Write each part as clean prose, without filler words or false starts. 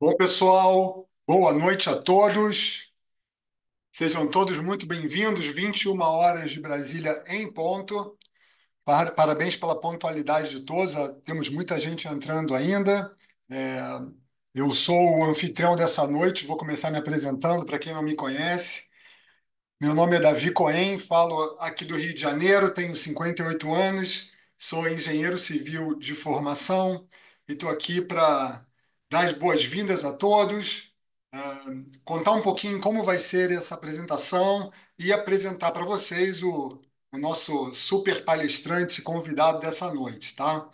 Bom, pessoal, boa noite a todos. Sejam todos muito bem-vindos. 21 horas de Brasília em ponto. Parabéns pela pontualidade de todos. Temos muita gente entrando ainda. É, eu sou o anfitrião dessa noite. Vou começar me apresentando para quem não me conhece. Meu nome é Davi Cohen, falo aqui do Rio de Janeiro, tenho 58 anos, sou engenheiro civil de formação e estou aqui para dar as boas-vindas a todos, contar um pouquinho como vai ser essa apresentação e apresentar para vocês o nosso super palestrante convidado dessa noite, tá?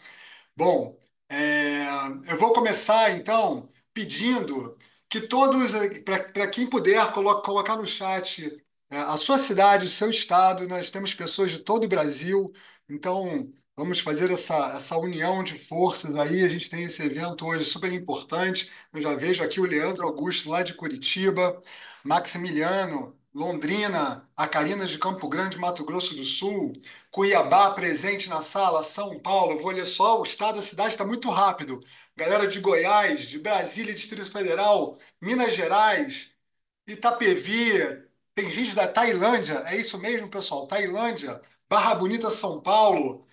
Bom, é, eu vou começar então pedindo que todos, para quem puder, colocar no chat a sua cidade, o seu estado. Nós temos pessoas de todo o Brasil, então vamos fazer essa união de forças aí. A gente tem esse evento hoje super importante. Eu já vejo aqui o Leandro Augusto, lá de Curitiba, Maximiliano, Londrina, a Karina de Campo Grande, Mato Grosso do Sul. Cuiabá presente na sala, São Paulo, eu vou ler só o estado da cidade, está muito rápido. Galera de Goiás, de Brasília, Distrito Federal, Minas Gerais, Itapevi, tem gente da Tailândia, é isso mesmo, pessoal, Tailândia, Barra Bonita, São Paulo,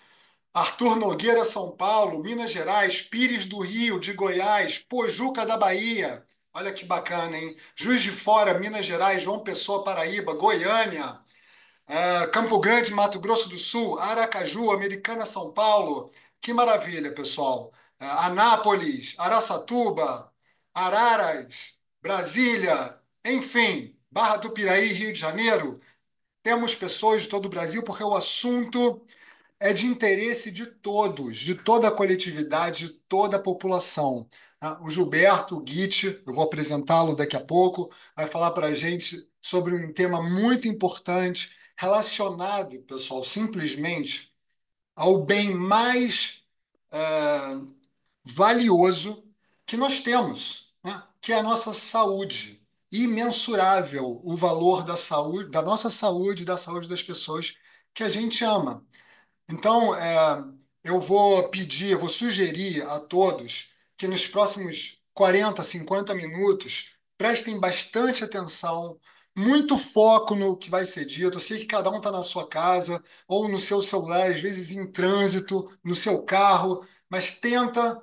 Arthur Nogueira, São Paulo, Minas Gerais, Pires do Rio, de Goiás, Pojuca da Bahia, olha que bacana, hein? Juiz de Fora, Minas Gerais, João Pessoa, Paraíba, Goiânia, Campo Grande, Mato Grosso do Sul, Aracaju, Americana, São Paulo. Que maravilha, pessoal. Anápolis, Araçatuba, Araras, Brasília, enfim, Barra do Piraí, Rio de Janeiro. Temos pessoas de todo o Brasil porque o assunto é de interesse de todos, de toda a coletividade, de toda a população. O Gilberto Guitti, eu vou apresentá-lo daqui a pouco, vai falar para a gente sobre um tema muito importante relacionado, pessoal, simplesmente ao bem mais eh, valioso que nós temos, né? Que é a nossa saúde. Imensurável o valor da saúde, da nossa saúde e da saúde das pessoas que a gente ama. Então, eu vou pedir, eu vou sugerir a todos que nos próximos 40, 50 minutos prestem bastante atenção, muito foco no que vai ser dito. Eu sei que cada um está na sua casa ou no seu celular, às vezes em trânsito, no seu carro, mas tenta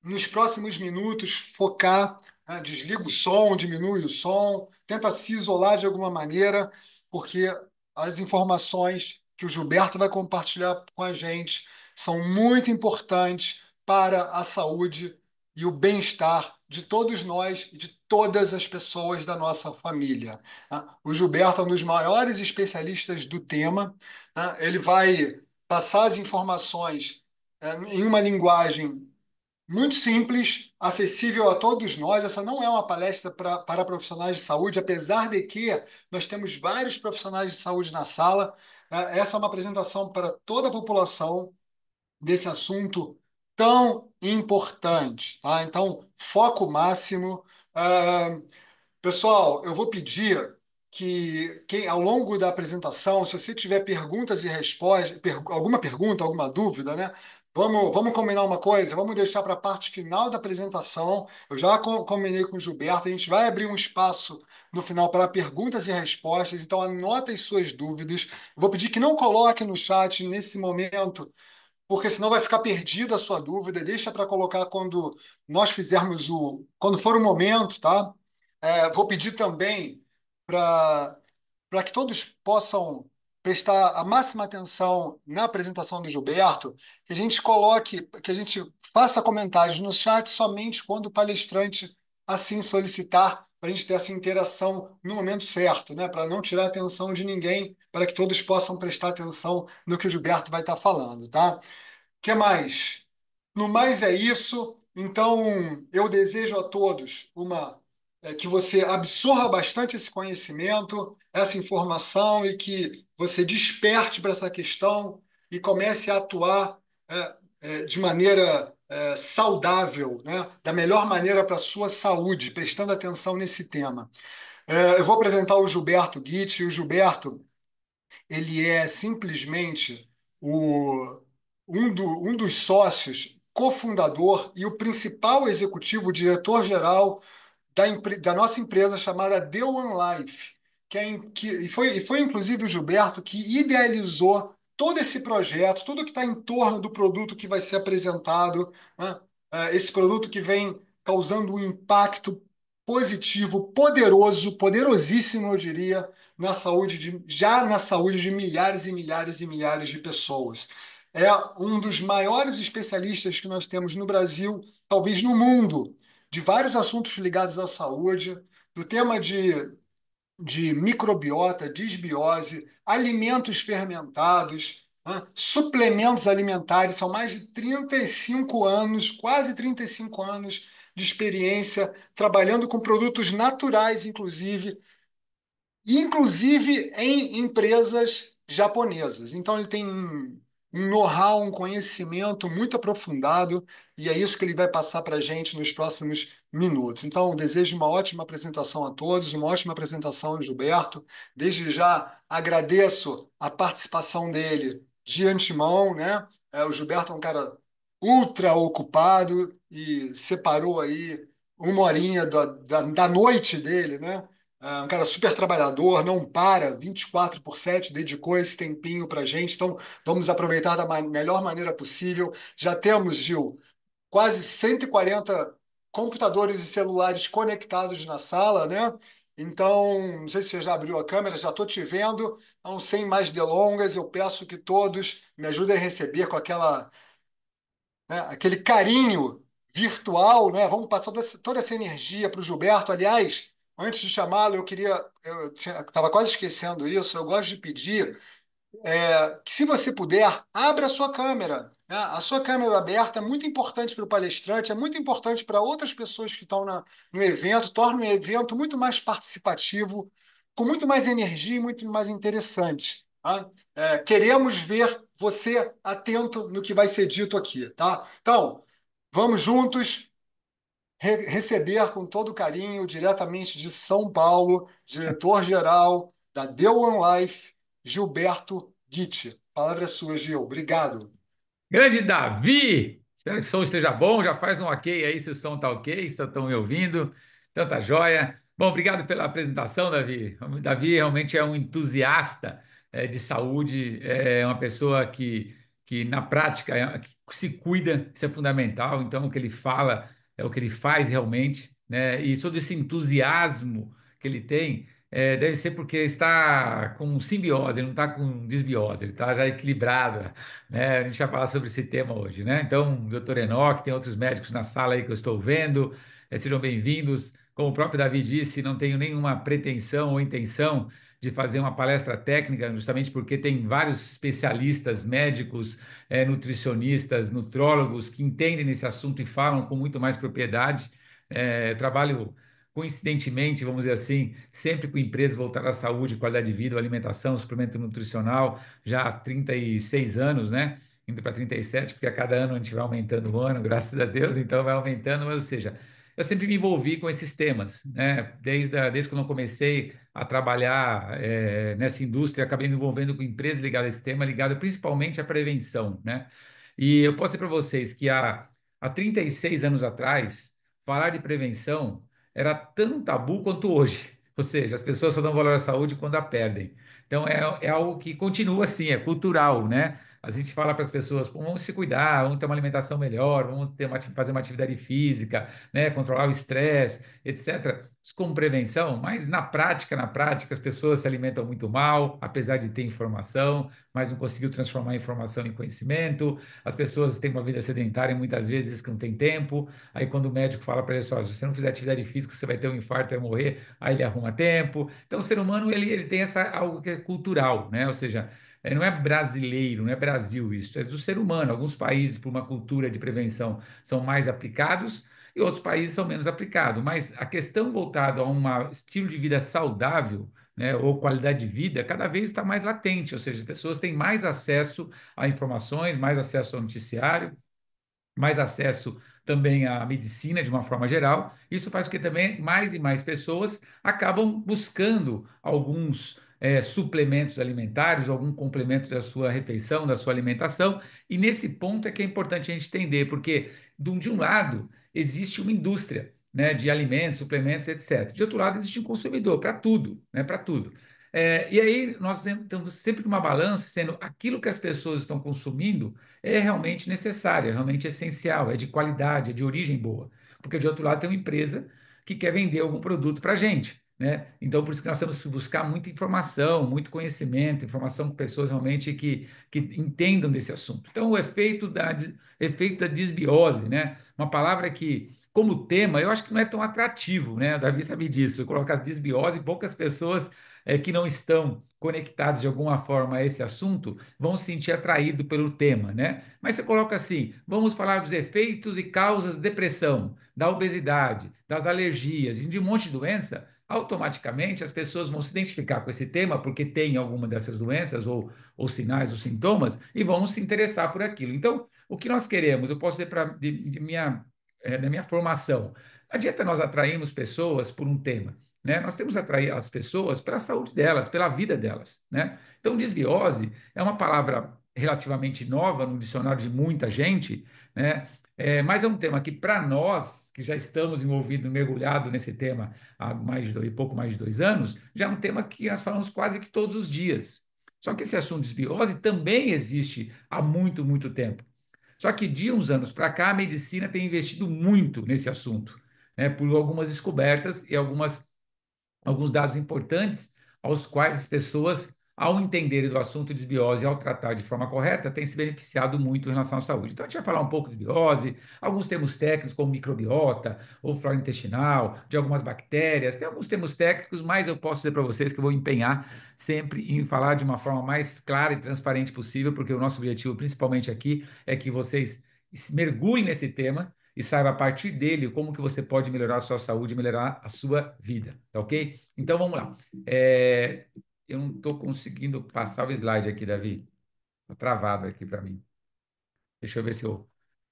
nos próximos minutos, focar, né? Desliga o som, diminui o som, tenta se isolar de alguma maneira, porque as informações que o Gilberto vai compartilhar com a gente são muito importantes para a saúde e o bem-estar de todos nós e de todas as pessoas da nossa família, tá? O Gilberto é um dos maiores especialistas do tema, tá? Ele vai passar as informações em uma linguagem muito simples, acessível a todos nós. Essa não é uma palestra para profissionais de saúde, apesar de que nós temos vários profissionais de saúde na sala. Essa é uma apresentação para toda a população desse assunto tão importante, tá? Então, foco máximo. Ah, Pessoal, eu vou pedir que quem, ao longo da apresentação, se você tiver perguntas e respostas, alguma pergunta, alguma dúvida, né? Vamos combinar uma coisa, vamos deixar para a parte final da apresentação. Eu já combinei com o Gilberto, a gente vai abrir um espaço no final para perguntas e respostas, então anota as suas dúvidas. Eu vou pedir que não coloque no chat nesse momento, porque senão vai ficar perdida a sua dúvida. Deixa para colocar quando nós fizermos quando for o momento, tá? Vou pedir também para que todos possam prestar a máxima atenção na apresentação do Gilberto, que a gente coloque, que a gente faça comentários no chat somente quando o palestrante assim solicitar, para a gente ter essa interação no momento certo, né? Para não tirar a atenção de ninguém, para que todos possam prestar atenção no que o Gilberto vai estar falando, tá? Que mais? No mais é isso. Então, eu desejo a todos que você absorva bastante esse conhecimento, essa informação e que você desperte para essa questão e comece a atuar de maneira saudável, né? Da melhor maneira para a sua saúde, prestando atenção nesse tema. Eu vou apresentar o Gilberto Guitti. O Gilberto, ele é simplesmente o, um dos sócios. cofundador e o principal executivo, o diretor-geral da nossa empresa chamada The One Life, e foi inclusive o Gilberto que idealizou todo esse projeto, tudo que está em torno do produto que vai ser apresentado, né? Esse produto que vem causando um impacto positivo, poderoso, poderosíssimo, eu diria, já na saúde de milhares e milhares e milhares de pessoas. É um dos maiores especialistas que nós temos no Brasil, talvez no mundo, de vários assuntos ligados à saúde, do tema de microbiota, disbiose, alimentos fermentados, né, suplementos alimentares. São mais de 35 anos, quase 35 anos de experiência trabalhando com produtos naturais, inclusive em empresas japonesas. Então, ele tem um know-how, um conhecimento muito aprofundado, e é isso que ele vai passar para a gente nos próximos minutos. Então, eu desejo uma ótima apresentação a todos, uma ótima apresentação ao Gilberto. Desde já agradeço a participação dele de antemão, né? O Gilberto é um cara ultra ocupado e separou aí uma horinha da noite dele, né? Um cara super trabalhador, não para, 24/7, dedicou esse tempinho para a gente, então vamos aproveitar da melhor maneira possível. Já temos, Gil, quase 140 computadores e celulares conectados na sala, né? Então, não sei se você já abriu a câmera, já estou te vendo. Então, sem mais delongas, eu peço que todos me ajudem a receber com aquele carinho virtual, né? Vamos passar toda essa energia para o Gilberto. Aliás, antes de chamá-lo, eu estava quase esquecendo isso, eu gosto de pedir que, se você puder, abra a sua câmera, né? A sua câmera aberta é muito importante para o palestrante, é muito importante para outras pessoas que estão no evento, torna o evento muito mais participativo, com muito mais energia e muito mais interessante. Tá? Queremos ver você atento no que vai ser dito aqui, tá? Então, vamos juntos receber com todo carinho, diretamente de São Paulo, diretor-geral da The One Life, Gilberto Guitti. A palavra é sua, Gil. Obrigado. Grande Davi! Espero que o som esteja bom. Já faz um ok aí se o som está ok, se estão me ouvindo. Então tá joia. Bom, obrigado pela apresentação, Davi. O Davi realmente é um entusiasta de saúde, é uma pessoa que na prática que se cuida, isso é fundamental. Então, o que ele fala é o que ele faz realmente, né? E sobre esse entusiasmo que ele tem, deve ser porque está com simbiose, ele não está com desbiose, ele está já equilibrado, né? A gente vai falar sobre esse tema hoje, né? Então, doutor Enoque, tem outros médicos na sala aí que eu estou vendo, sejam bem-vindos. Como o próprio Davi disse, não tenho nenhuma pretensão ou intenção de fazer uma palestra técnica, justamente porque tem vários especialistas, médicos, nutricionistas, nutrólogos que entendem nesse assunto e falam com muito mais propriedade. Eu trabalho coincidentemente, vamos dizer assim, sempre com empresas voltadas à saúde, qualidade de vida, alimentação, suplemento nutricional, já há 36 anos, né? Indo para 37, porque a cada ano a gente vai aumentando o ano, graças a Deus, então vai aumentando, mas ou seja, eu sempre me envolvi com esses temas, né? Desde quando eu comecei a trabalhar nessa indústria, acabei me envolvendo com empresas ligadas a esse tema, ligado principalmente à prevenção, né? E eu posso dizer para vocês que há 36 anos atrás, falar de prevenção era tão tabu quanto hoje. Ou seja, as pessoas só dão valor à saúde quando a perdem. Então é algo que continua assim, é cultural, né? A gente fala para as pessoas, "Pô, vamos se cuidar, vamos ter uma alimentação melhor, vamos fazer uma atividade física, né? Controlar o estresse, etc. Isso como prevenção, mas na prática, as pessoas se alimentam muito mal, apesar de ter informação, mas não conseguiu transformar a informação em conhecimento. As pessoas têm uma vida sedentária e muitas vezes que não tem tempo. Aí quando o médico fala para ele só, se você não fizer atividade física, você vai ter um infarto, vai morrer, aí ele arruma tempo. Então o ser humano ele tem algo que é cultural, né? Ou seja, não é brasileiro, não é Brasil isso, é do ser humano. Alguns países, por uma cultura de prevenção, são mais aplicados e outros países são menos aplicados. Mas a questão voltada a um estilo de vida saudável, né, ou qualidade de vida, cada vez está mais latente, ou seja, as pessoas têm mais acesso a informações, mais acesso ao noticiário, mais acesso também à medicina de uma forma geral. Isso faz com que também mais e mais pessoas acabam buscando alguns suplementos alimentares, algum complemento da sua refeição, da sua alimentação. E nesse ponto é que é importante a gente entender, porque de um lado existe uma indústria, né, de alimentos, suplementos, etc. De outro lado existe um consumidor para tudo, né, para tudo. E aí nós temos sempre uma balança, sendo aquilo que as pessoas estão consumindo é realmente necessário, é realmente essencial, é de qualidade, é de origem boa. Porque de outro lado tem uma empresa que quer vender algum produto para a gente, né? Então, por isso que nós temos que buscar muita informação, muito conhecimento, informação com pessoas realmente que entendam desse assunto. Então, efeito da desbiose, né? Uma palavra que, como tema, eu acho que não é tão atrativo, né? Davi sabe disso. Colocar desbiose, poucas pessoas que não estão conectadas de alguma forma a esse assunto vão se sentir atraídos pelo tema, né? Mas você coloca assim: vamos falar dos efeitos e causas da depressão, da obesidade, das alergias e de um monte de doença. Automaticamente as pessoas vão se identificar com esse tema porque tem alguma dessas doenças ou sinais ou sintomas e vão se interessar por aquilo. Então, o que nós queremos, eu posso dizer da minha formação, não adianta nós atrairmos pessoas por um tema, né? Nós temos que atrair as pessoas pela saúde delas, pela vida delas, né? Então, desbiose é uma palavra relativamente nova no dicionário de muita gente, né? Mas é um tema que, para nós, que já estamos envolvidos, mergulhados nesse tema há pouco mais de 2 anos, já é um tema que nós falamos quase que todos os dias. Só que esse assunto de desbiose também existe há muito, muito tempo. Só que de uns anos para cá, a medicina tem investido muito nesse assunto, né, por algumas descobertas e alguns dados importantes aos quais as pessoas, ao entenderem do assunto de desbiose e ao tratar de forma correta, têm se beneficiado muito em relação à saúde. Então, a gente vai falar um pouco de desbiose, alguns termos técnicos como microbiota ou flora intestinal, de algumas bactérias, tem alguns termos técnicos, mas eu posso dizer para vocês que eu vou empenhar sempre em falar de uma forma mais clara e transparente possível, porque o nosso objetivo, principalmente aqui, é que vocês mergulhem nesse tema e saiba a partir dele como que você pode melhorar a sua saúde, melhorar a sua vida, tá ok? Então vamos lá. Eu não estou conseguindo passar o slide aqui, Davi. Está travado aqui para mim. Deixa eu ver se eu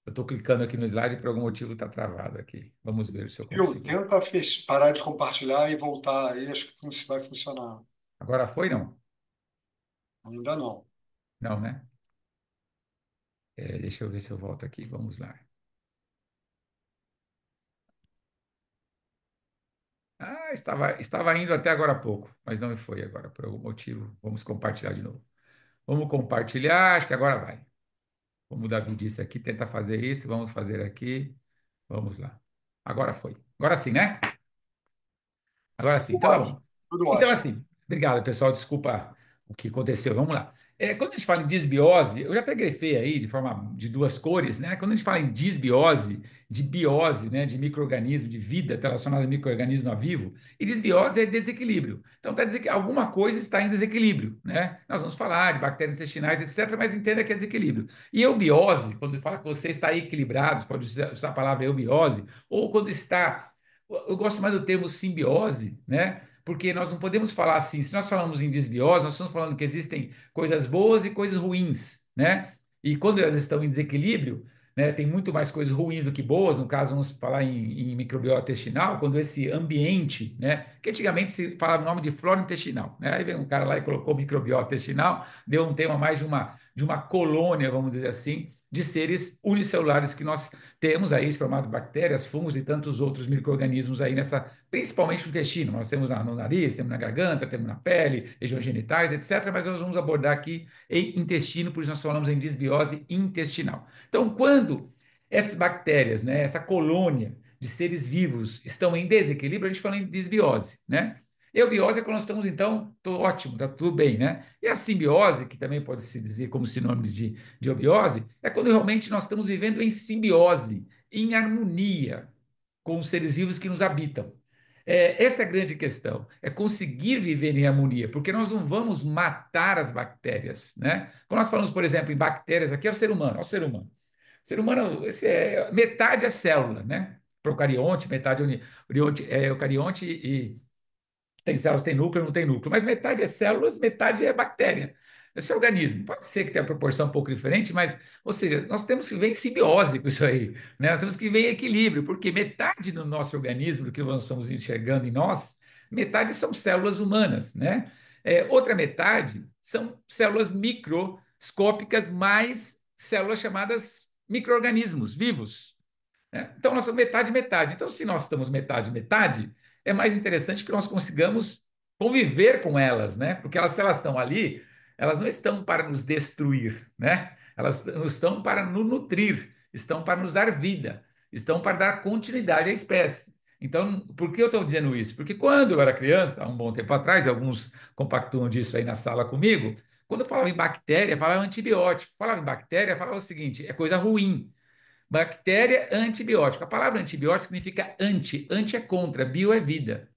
estou clicando aqui no slide e por algum motivo está travado aqui. Vamos ver se eu Viu? consigo. Tenta parar de compartilhar e voltar aí, acho que vai funcionar. Agora foi, não? Ainda não. Não, né? Deixa eu ver se eu volto aqui. Vamos lá. Estava indo até agora há pouco, mas não foi agora, por algum motivo. Vamos compartilhar de novo. Vamos compartilhar, acho que agora vai. Como o Davi disse aqui, tenta fazer isso, vamos fazer aqui. Vamos lá. Agora foi. Agora sim, né? Agora sim. Tudo Então, tá ótimo. bom. Tudo Então, ótimo. assim, obrigado, pessoal. Desculpa o que aconteceu. Vamos lá. Quando a gente fala em desbiose, eu já até grefei aí de forma de duas cores, né? Quando a gente fala em desbiose, de biose, né? De micro-organismo, de vida relacionada a micro-organismo a vivo, e desbiose é desequilíbrio. Então, quer dizer que alguma coisa está em desequilíbrio, né? Nós vamos falar de bactérias intestinais, etc., mas entenda que é desequilíbrio. E eubiose, quando fala que você está equilibrado, você pode usar a palavra eubiose, ou quando está. Eu gosto mais do termo simbiose, né? Porque nós não podemos falar assim, se nós falamos em desbiose, nós estamos falando que existem coisas boas e coisas ruins, né? E quando elas estão em desequilíbrio, né, tem muito mais coisas ruins do que boas, no caso, vamos falar em microbiota intestinal, quando esse ambiente, né, que antigamente se falava o nome de flora intestinal, né? Aí vem um cara lá e colocou microbiota intestinal, deu um tema mais de uma colônia, vamos dizer assim, de seres unicelulares que nós temos aí, formado bactérias, fungos e tantos outros micro-organismos aí principalmente no intestino. Nós temos no nariz, temos na garganta, temos na pele, regiões genitais, etc. Mas nós vamos abordar aqui em intestino, por isso nós falamos em desbiose intestinal. Então, quando essas bactérias, né, essa colônia de seres vivos estão em desequilíbrio, a gente fala em desbiose, né? Eubiose é quando nós estamos, então, tô ótimo, tá tudo bem, né? E a simbiose, que também pode se dizer como sinônimo de eubiose, é quando realmente nós estamos vivendo em simbiose, em harmonia com os seres vivos que nos habitam. Essa é a grande questão, é conseguir viver em harmonia, porque nós não vamos matar as bactérias, né? Quando nós falamos, por exemplo, em bactérias, aqui é o ser humano, é o ser humano. O ser humano, metade é célula, né? Procarionte, metade é eucarionte e tem células, tem núcleo, não tem núcleo, mas metade é células, metade é bactéria. esse organismo. Pode ser que tenha uma proporção um pouco diferente, mas, ou seja, nós temos que viver em simbiose com isso aí, né? Nós temos que viver em equilíbrio, porque metade do nosso organismo, do que nós estamos enxergando em nós, metade são células humanas, né? Outra metade são células microscópicas mais células chamadas micro-organismos vivos, né? Então, nós somos metade, metade. Então, se nós estamos metade, metade, é mais interessante que nós consigamos conviver com elas, né? Porque elas, se elas estão ali, elas não estão para nos destruir, né? Elas não estão para nos nutrir, estão para nos dar vida, estão para dar continuidade à espécie. Então, por que eu estou dizendo isso? Porque quando eu era criança, há um bom tempo atrás, e alguns compactuam disso aí na sala comigo, quando eu falava em bactéria, falava em antibiótico. Falava em bactéria, falava o seguinte: é coisa ruim. Bactéria, antibiótico. A palavra antibiótico significa anti. Anti é contra, bio é vida.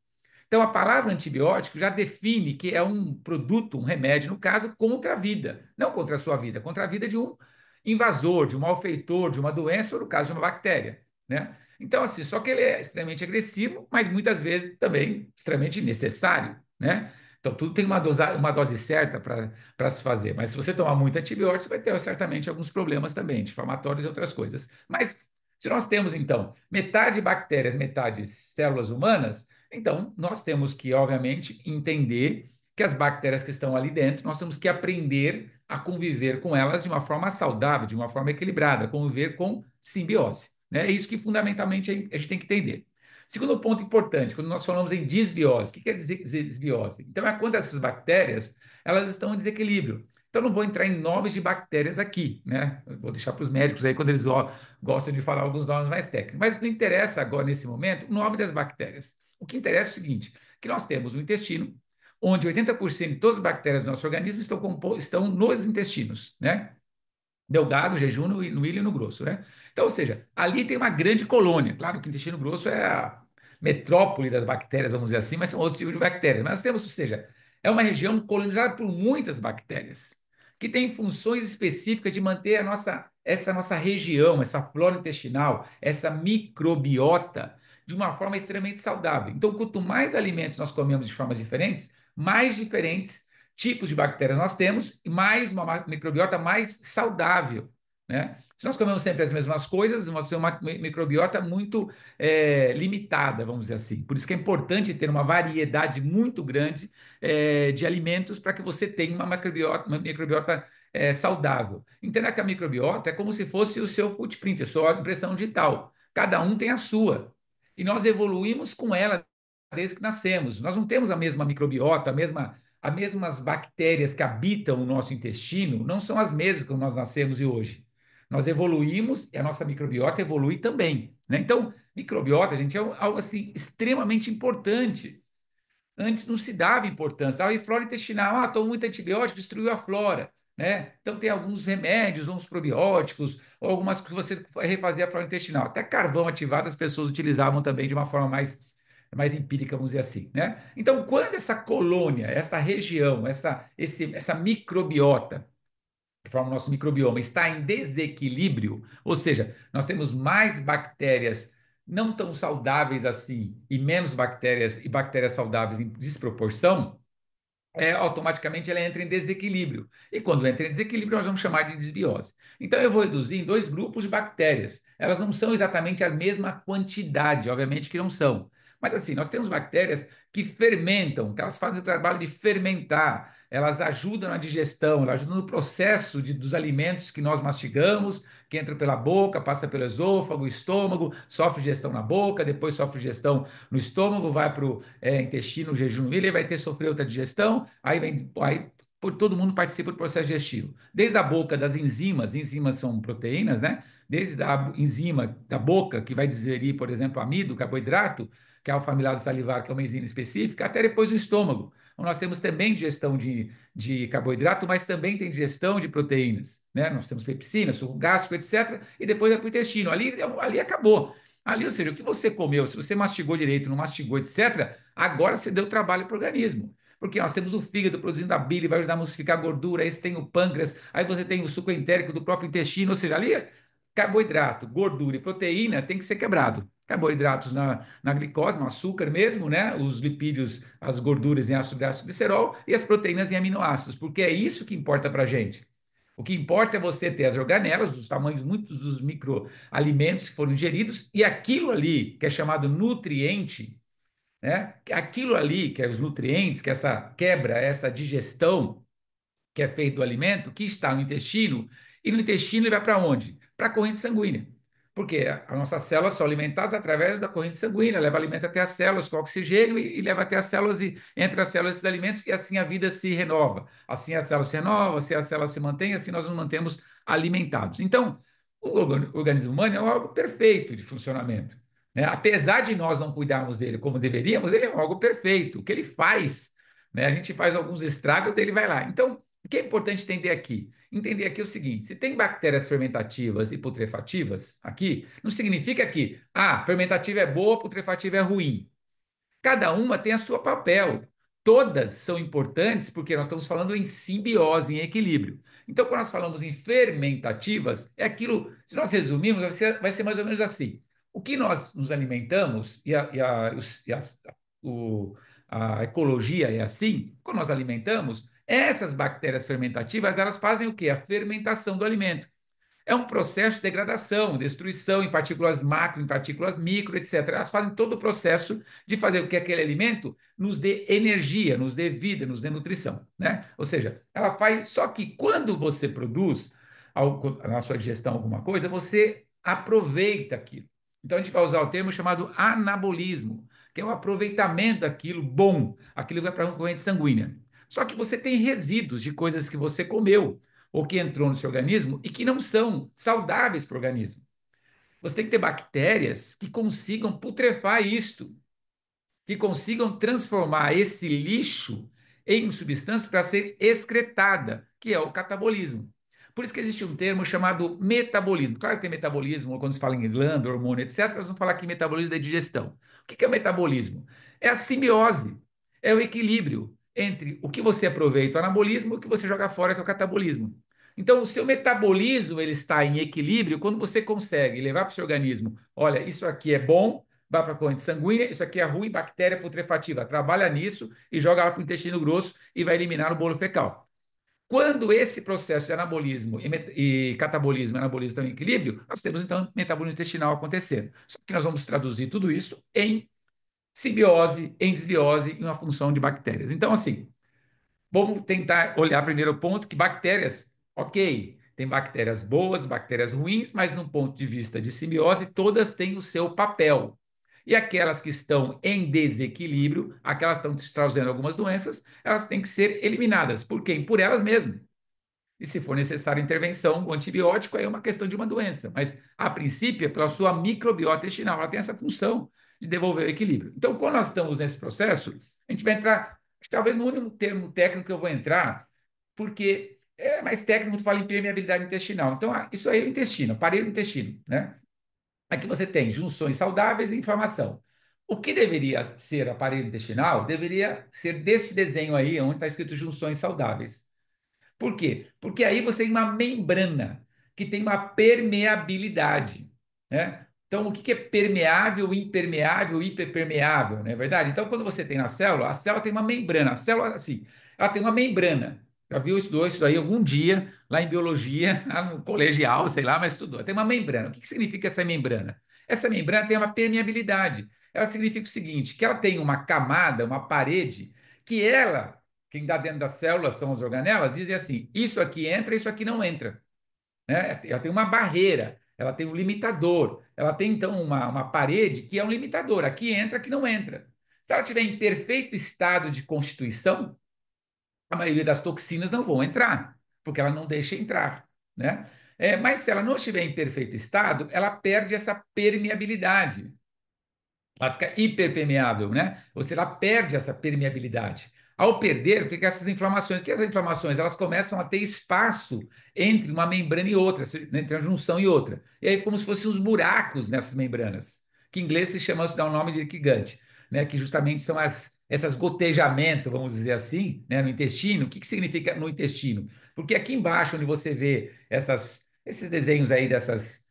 Então, a palavra antibiótico já define que é um produto, um remédio, no caso, contra a vida. Não contra a sua vida, contra a vida de um invasor, de um malfeitor, de uma doença, ou no caso de uma bactéria, né? Então, assim, só que ele é extremamente agressivo, mas muitas vezes também extremamente necessário, né? Então, tudo tem uma dose certa para se fazer. Mas se você tomar muito antibiótico, você vai ter certamente alguns problemas também, inflamatórios e outras coisas. Mas se nós temos, então, metade bactérias, metade células humanas, então, nós temos que, obviamente, entender que as bactérias que estão ali dentro, nós temos que aprender a conviver com elas de uma forma saudável, de uma forma equilibrada, conviver com simbiose, né? É isso que, fundamentalmente, a gente tem que entender. Segundo ponto importante, quando nós falamos em disbiose, o que quer dizer disbiose? Então, é quando essas bactérias elas estão em desequilíbrio. Então, não vou entrar em nomes de bactérias aqui, né? Eu vou deixar para os médicos aí quando eles gostam de falar alguns nomes mais técnicos. Mas não interessa agora, nesse momento, o nome das bactérias. O que interessa é o seguinte, que nós temos o intestino, onde 80% de todas as bactérias do nosso organismo estão nos intestinos, né? Delgado, jejum, no ilho e no grosso, né? Então, ou seja, ali tem uma grande colônia. Claro que o intestino grosso é a metrópole das bactérias, vamos dizer assim, mas são outros tipos de bactérias. Mas nós temos, ou seja, é uma região colonizada por muitas bactérias, que tem funções específicas de manter essa nossa região, essa flora intestinal, essa microbiota, de uma forma extremamente saudável. Então, quanto mais alimentos nós comemos de formas diferentes, mais diferentes tipos de bactérias nós temos, e mais uma microbiota mais saudável, né? Se nós comemos sempre as mesmas coisas, nós temos uma microbiota muito limitada, vamos dizer assim. Por isso que é importante ter uma variedade muito grande de alimentos para que você tenha uma microbiota saudável. Entenda que a microbiota é como se fosse o seu footprint, a sua impressão digital. Cada um tem a sua. E nós evoluímos com ela desde que nascemos. Nós não temos a mesma microbiota, as mesmas bactérias que habitam o nosso intestino não são as mesmas que nós nascemos e hoje. Nós evoluímos e a nossa microbiota evolui também, né? Então, microbiota, gente, é algo assim extremamente importante. Antes não se dava importância. E flora intestinal, tomou muito antibiótico, destruiu a flora, né? Então tem alguns remédios, uns probióticos, ou algumas que você refazer a flora intestinal. Até carvão ativado as pessoas utilizavam também de uma forma mais empírica, vamos dizer assim, né? Então, quando essa colônia, essa região, essa microbiota, que forma o nosso microbioma, está em desequilíbrio, ou seja, nós temos mais bactérias não tão saudáveis assim e menos bactérias e bactérias saudáveis em desproporção, automaticamente ela entra em desequilíbrio. E quando entra em desequilíbrio, nós vamos chamar de desbiose. Então, eu vou reduzir em dois grupos de bactérias. Elas não são exatamente a mesma quantidade, obviamente que não são. Mas assim, nós temos bactérias que fermentam, que elas fazem o trabalho de fermentar, elas ajudam na digestão, elas ajudam no processo dos alimentos que nós mastigamos, que entram pela boca, passa pelo esôfago, estômago, sofre digestão na boca, depois sofre digestão no estômago, vai para o intestino, jejum, ele vai ter sofrer outra digestão, aí todo mundo participa do processo digestivo. Desde a boca das enzimas são proteínas, né? Desde a enzima da boca, que vai digerir, por exemplo, amido, carboidrato, que é a alfa-amilase salivar, que é uma enzima específica, até depois o estômago. Então, nós temos também digestão de carboidrato, mas também tem digestão de proteínas, né? Nós temos pepsina, suco gástrico, etc. E depois vai para o intestino. Ali acabou. Ali, ou seja, o que você comeu, se você mastigou direito, não mastigou, etc., agora você deu trabalho para o organismo. Porque nós temos o fígado produzindo a bile, vai ajudar a emulsificar a gordura, aí você tem o pâncreas, aí você tem o suco entérico do próprio intestino, ou seja, ali carboidrato, gordura e proteína tem que ser quebrado. Carboidratos na glicose, no açúcar mesmo, né? Os lipídios, as gorduras em ácido graxo glicerol e as proteínas em aminoácidos, porque é isso que importa para a gente. O que importa é você ter as organelas, os tamanhos muitos dos microalimentos que foram ingeridos, e aquilo ali, que é chamado nutriente, né? Aquilo ali, que é os nutrientes, que é essa quebra, essa digestão, que é feito do alimento, que está no intestino, e no intestino ele vai para onde? Para a corrente sanguínea. Porque as nossas células são alimentadas através da corrente sanguínea, leva alimento até as células com oxigênio e leva até as células e entre as células esses alimentos e assim a vida se renova. Assim a célula se renova, assim a célula se mantém, assim nós nos mantemos alimentados. Então, o organismo humano é algo perfeito de funcionamento. Né? Apesar de nós não cuidarmos dele como deveríamos, ele é algo perfeito. O que ele faz, né? A gente faz alguns estragos, ele vai lá. Então, o que é importante entender aqui? Entender aqui o seguinte: se tem bactérias fermentativas e putrefativas aqui, não significa que, fermentativa é boa, putrefativa é ruim. Cada uma tem a sua papel. Todas são importantes porque nós estamos falando em simbiose, em equilíbrio. Então, quando nós falamos em fermentativas, é aquilo, se nós resumirmos, vai ser mais ou menos assim. O que nós nos alimentamos a ecologia é assim, quando nós alimentamos, essas bactérias fermentativas, elas fazem o quê? A fermentação do alimento. É um processo de degradação, destruição em partículas macro, em partículas micro, etc. Elas fazem todo o processo de fazer com que aquele alimento nos dê energia, nos dê vida, nos dê nutrição, né? Ou seja, ela faz. Só que quando você produz na sua digestão alguma coisa, você aproveita aquilo. Então a gente vai usar o termo chamado anabolismo, que é o aproveitamento daquilo bom, aquilo vai para a corrente sanguínea. Só que você tem resíduos de coisas que você comeu ou que entrou no seu organismo e que não são saudáveis para o organismo. Você tem que ter bactérias que consigam putrefar isto, que consigam transformar esse lixo em substância para ser excretada, que é o catabolismo. Por isso que existe um termo chamado metabolismo. Claro que tem metabolismo, quando se fala em glândula, hormônio, etc., nós vamos falar aqui metabolismo da digestão. O que é o metabolismo? É a simbiose, é o equilíbrio entre o que você aproveita, o anabolismo, e o que você joga fora, que é o catabolismo. Então, o seu metabolismo ele está em equilíbrio quando você consegue levar para o seu organismo, olha, isso aqui é bom, vai para a corrente sanguínea, isso aqui é ruim, bactéria putrefativa, trabalha nisso e joga lá para o intestino grosso e vai eliminar no bolo fecal. Quando esse processo de anabolismo e catabolismo e anabolismo estão em equilíbrio, nós temos então metabolismo intestinal acontecendo. Só que nós vamos traduzir tudo isso em simbiose, em desbiose, em uma função de bactérias. Então, assim, vamos tentar olhar primeiro o ponto que bactérias, ok, tem bactérias boas, bactérias ruins, mas num ponto de vista de simbiose, todas têm o seu papel. E aquelas que estão em desequilíbrio, aquelas que estão trazendo algumas doenças, elas têm que ser eliminadas. Por quem? Por elas mesmas. E se for necessária intervenção, o antibiótico é uma questão de uma doença, mas a princípio é pela sua microbiota intestinal, ela tem essa função de devolver o equilíbrio. Então, quando nós estamos nesse processo, a gente vai entrar, talvez no único termo técnico que eu vou entrar, porque é mais técnico, tu fala em permeabilidade intestinal. Então, isso aí é o intestino, aparelho do intestino, né? Aqui você tem junções saudáveis e inflamação. O que deveria ser aparelho intestinal deveria ser desse desenho aí, onde está escrito junções saudáveis. Por quê? Porque aí você tem uma membrana que tem uma permeabilidade, né? Então, o que é permeável, impermeável, hiperpermeável, não é verdade? Então, quando você tem na célula, a célula tem uma membrana. A célula, assim, ela tem uma membrana. Já viu, estudou isso aí algum dia, lá em biologia, lá no colegial, sei lá, mas estudou. Tem uma membrana. O que significa essa membrana? Essa membrana tem uma permeabilidade. Ela significa o seguinte, que ela tem uma camada, uma parede, que ela quem dá dentro das células são as organelas, dizem assim: isso aqui entra, isso aqui não entra. Né? Ela tem uma barreira, ela tem um limitador, ela tem então uma parede que é um limitador, aqui entra, aqui não entra. Se ela estiver em perfeito estado de constituição, a maioria das toxinas não vão entrar, porque ela não deixa entrar. Né? Mas se ela não estiver em perfeito estado, ela perde essa permeabilidade. Ela fica hiperpermeável, né? Ou seja, ela perde essa permeabilidade. Ao perder, fica essas inflamações. Que essas inflamações, elas começam a ter espaço entre uma membrana e outra, entre uma junção e outra. E aí, como se fossem uns buracos nessas membranas, que em inglês se chama, se dá o nome de gigante, né? Que justamente são essas gotejamento, vamos dizer assim, né? No intestino. O que significa no intestino? Porque aqui embaixo, onde você vê esses desenhos aí dessas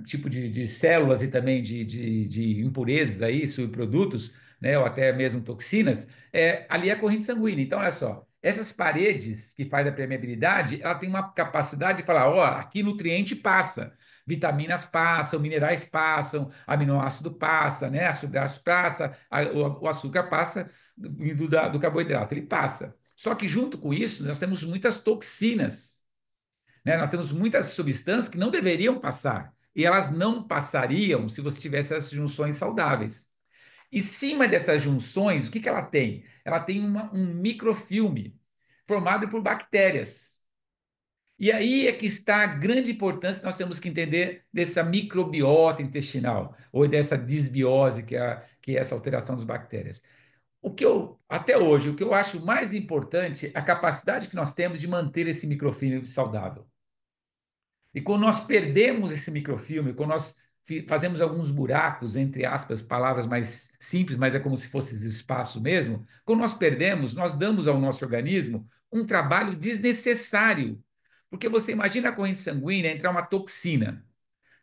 tipo de células e também de impurezas aí, subprodutos, né, ou até mesmo toxinas, ali é a corrente sanguínea. Então, olha só, essas paredes que faz a permeabilidade, ela tem uma capacidade de falar, ó, aqui nutriente passa, vitaminas passam, minerais passam, aminoácido passa, né, ácido graxo passa, o açúcar passa do carboidrato, ele passa. Só que junto com isso, nós temos muitas toxinas, né? Nós temos muitas substâncias que não deveriam passar, e elas não passariam se você tivesse essas junções saudáveis. Em cima dessas junções, o que ela tem? Ela tem um microfilme formado por bactérias. E aí é que está a grande importância que nós temos que entender dessa microbiota intestinal, ou dessa disbiose, que é essa alteração das bactérias. Até hoje, o que eu acho mais importante é a capacidade que nós temos de manter esse microfilme saudável. E quando nós perdemos esse microfilme, quando nós fazemos alguns buracos, entre aspas, palavras mais simples, mas é como se fosse espaço mesmo, quando nós perdemos, nós damos ao nosso organismo um trabalho desnecessário. Porque você imagina a corrente sanguínea entrar uma toxina.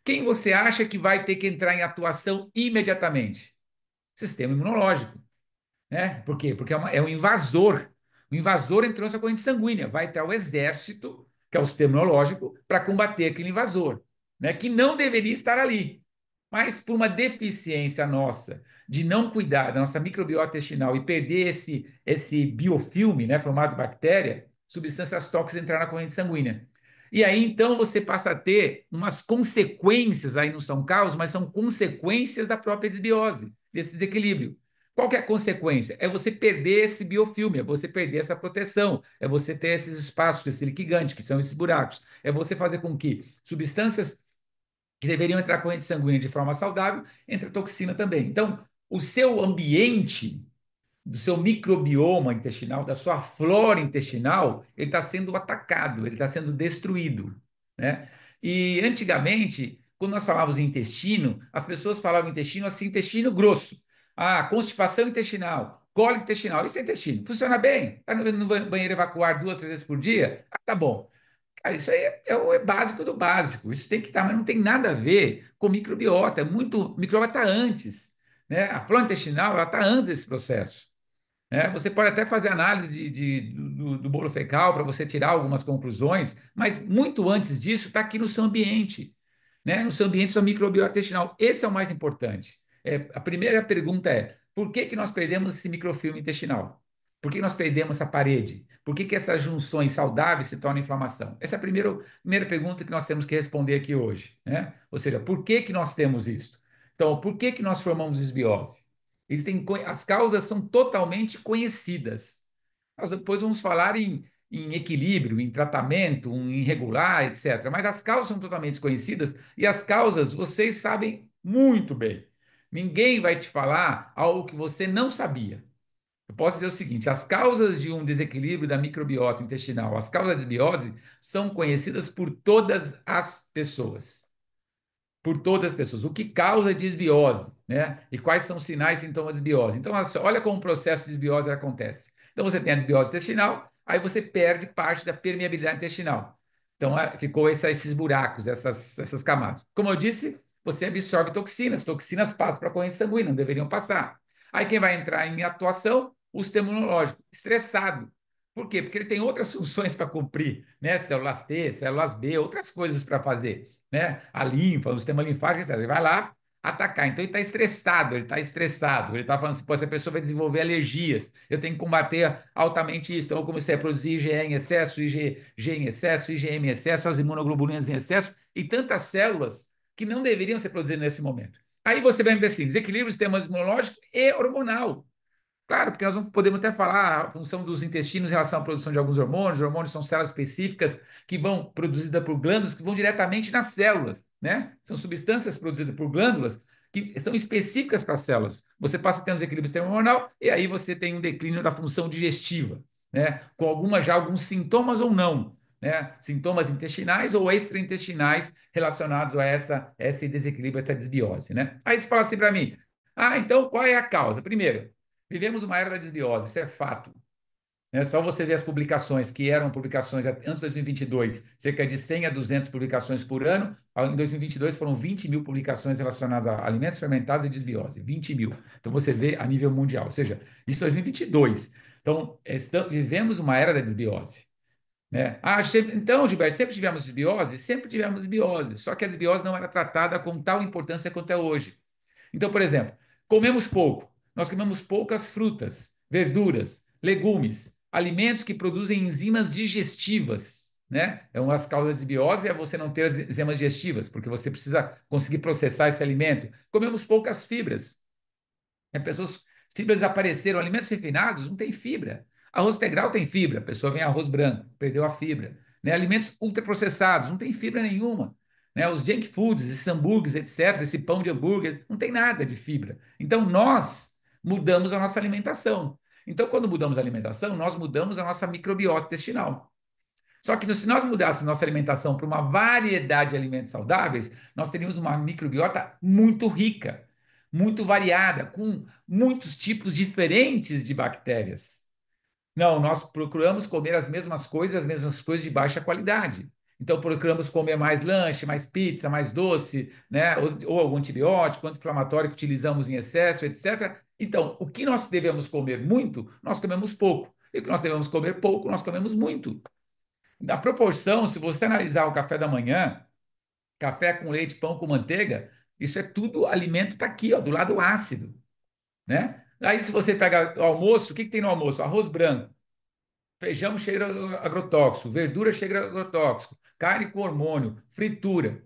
Quem você acha que vai ter que entrar em atuação imediatamente? Sistema imunológico, né? Por quê? Porque é um invasor. O invasor entrou nessa corrente sanguínea. Vai entrar o exército, que é o sistema imunológico, para combater aquele invasor, né? Que não deveria estar ali. Mas por uma deficiência nossa de não cuidar da nossa microbiota intestinal e perder esse biofilme, né, formado de bactéria, substâncias tóxicas entraram na corrente sanguínea. E aí, então, você passa a ter umas consequências, aí não são causas, mas são consequências da própria desbiose, desse desequilíbrio. Qual que é a consequência? É você perder esse biofilme, é você perder essa proteção, é você ter esses espaços, esse liquigante, que são esses buracos. É você fazer com que substâncias que deveriam entrar corrente sanguínea de forma saudável, entre toxina também. Então, o seu ambiente do seu microbioma intestinal, da sua flora intestinal, ele está sendo atacado, ele está sendo destruído, né? E antigamente, quando nós falávamos em intestino, as pessoas falavam intestino assim, intestino grosso. Ah, constipação intestinal, cólica intestinal, isso é intestino. Funciona bem? Está no banheiro evacuar 2, 3 vezes por dia? Ah, tá bom. Cara, isso aí é básico do básico. Isso tem que estar, mas não tem nada a ver com microbiota. Microbiota está antes, né? A flora intestinal, ela está antes desse processo. Você pode até fazer análise do bolo fecal para você tirar algumas conclusões, mas muito antes disso está aqui no seu ambiente, né? No seu ambiente, sua microbiota intestinal. Esse é o mais importante. A primeira pergunta é: por que que nós perdemos esse microfilme intestinal? Por que nós perdemos essa parede? Por que que essas junções saudáveis se tornam inflamação? Essa é a primeira pergunta que nós temos que responder aqui hoje, né? Ou seja, por que que nós temos isso? Então, por que que nós formamos desbiose? As causas são totalmente conhecidas. Nós depois vamos falar em equilíbrio, em tratamento, em regular, etc. Mas as causas são totalmente desconhecidas e as causas vocês sabem muito bem. Ninguém vai te falar algo que você não sabia. Eu posso dizer o seguinte: as causas de um desequilíbrio da microbiota intestinal, as causas da desbiose, são conhecidas por todas as pessoas, por todas as pessoas. O que causa desbiose, né? E quais são os sinais e sintomas de desbiose. Então, olha como o processo de desbiose acontece. Então, você tem a desbiose intestinal, aí você perde parte da permeabilidade intestinal. Então, ficou esses buracos, essas camadas. Como eu disse, você absorve toxinas. Toxinas passam para a corrente sanguínea, não deveriam passar. Aí, quem vai entrar em atuação? O sistema imunológico, estressado. Por quê? Porque ele tem outras funções para cumprir, né? Células T, células B, outras coisas para fazer, né? A linfa, o sistema linfático, etc. Ele vai lá atacar. Então ele está estressado, ele está falando assim, pô, essa pessoa vai desenvolver alergias, eu tenho que combater altamente isso. Então eu comecei a produzir IgE em excesso, IgG em excesso, IgM em excesso, as imunoglobulinas em excesso, e tantas células que não deveriam ser produzidas nesse momento. Aí você vai ver assim, desequilíbrio do sistema imunológico e hormonal. Claro, porque nós não podemos até falar a função dos intestinos em relação à produção de alguns hormônios. Os hormônios são células específicas que vão produzidas por glândulas que vão diretamente nas células, né? São substâncias produzidas por glândulas que são específicas para as células. Você passa a ter um desequilíbrio do sistema hormonal e aí você tem um declínio da função digestiva, né? Com alguns sintomas ou não, né? Sintomas intestinais ou extraintestinais relacionados a esse desequilíbrio, essa desbiose, né? Aí você fala assim para mim: ah, então qual é a causa? Primeiro, vivemos uma era da desbiose, isso é fato. É só você ver as publicações, que eram publicações antes de 2022, cerca de 100 a 200 publicações por ano. Em 2022 foram 20 mil publicações relacionadas a alimentos fermentados e desbiose, 20 mil. Então você vê a nível mundial, ou seja, isso em 2022. Então, vivemos uma era da desbiose. Né? Então, Gilberto, sempre tivemos desbiose? Sempre tivemos desbiose, só que a desbiose não era tratada com tal importância quanto é hoje. Então, por exemplo, comemos pouco. Nós comemos poucas frutas, verduras, legumes, alimentos que produzem enzimas digestivas, né? É uma das causas de desbiose é você não ter as enzimas digestivas, porque você precisa conseguir processar esse alimento. Comemos poucas fibras. Pessoas, fibras desapareceram, alimentos refinados não tem fibra. Arroz integral tem fibra, a pessoa vem arroz branco, perdeu a fibra. Né? Alimentos ultraprocessados não tem fibra nenhuma. Né? Os junk foods, esses hambúrgueres, etc., esse pão de hambúrguer, não tem nada de fibra. Então, nós mudamos a nossa alimentação. Então, quando mudamos a alimentação, nós mudamos a nossa microbiota intestinal. Só que se nós mudássemos nossa alimentação para uma variedade de alimentos saudáveis, nós teríamos uma microbiota muito rica, muito variada, com muitos tipos diferentes de bactérias. Não, nós procuramos comer as mesmas coisas de baixa qualidade. Então, procuramos comer mais lanche, mais pizza, mais doce, né? Ou algum antibiótico, anti-inflamatório que utilizamos em excesso, etc. Então, o que nós devemos comer muito, nós comemos pouco. E o que nós devemos comer pouco, nós comemos muito. Da proporção, se você analisar o café da manhã, café com leite, pão com manteiga, isso é tudo alimento, está aqui, ó, do lado ácido, né? Aí, se você pega o almoço, o que que tem no almoço? Arroz branco, feijão cheiro agrotóxico, verdura cheiro agrotóxico, carne com hormônio, fritura.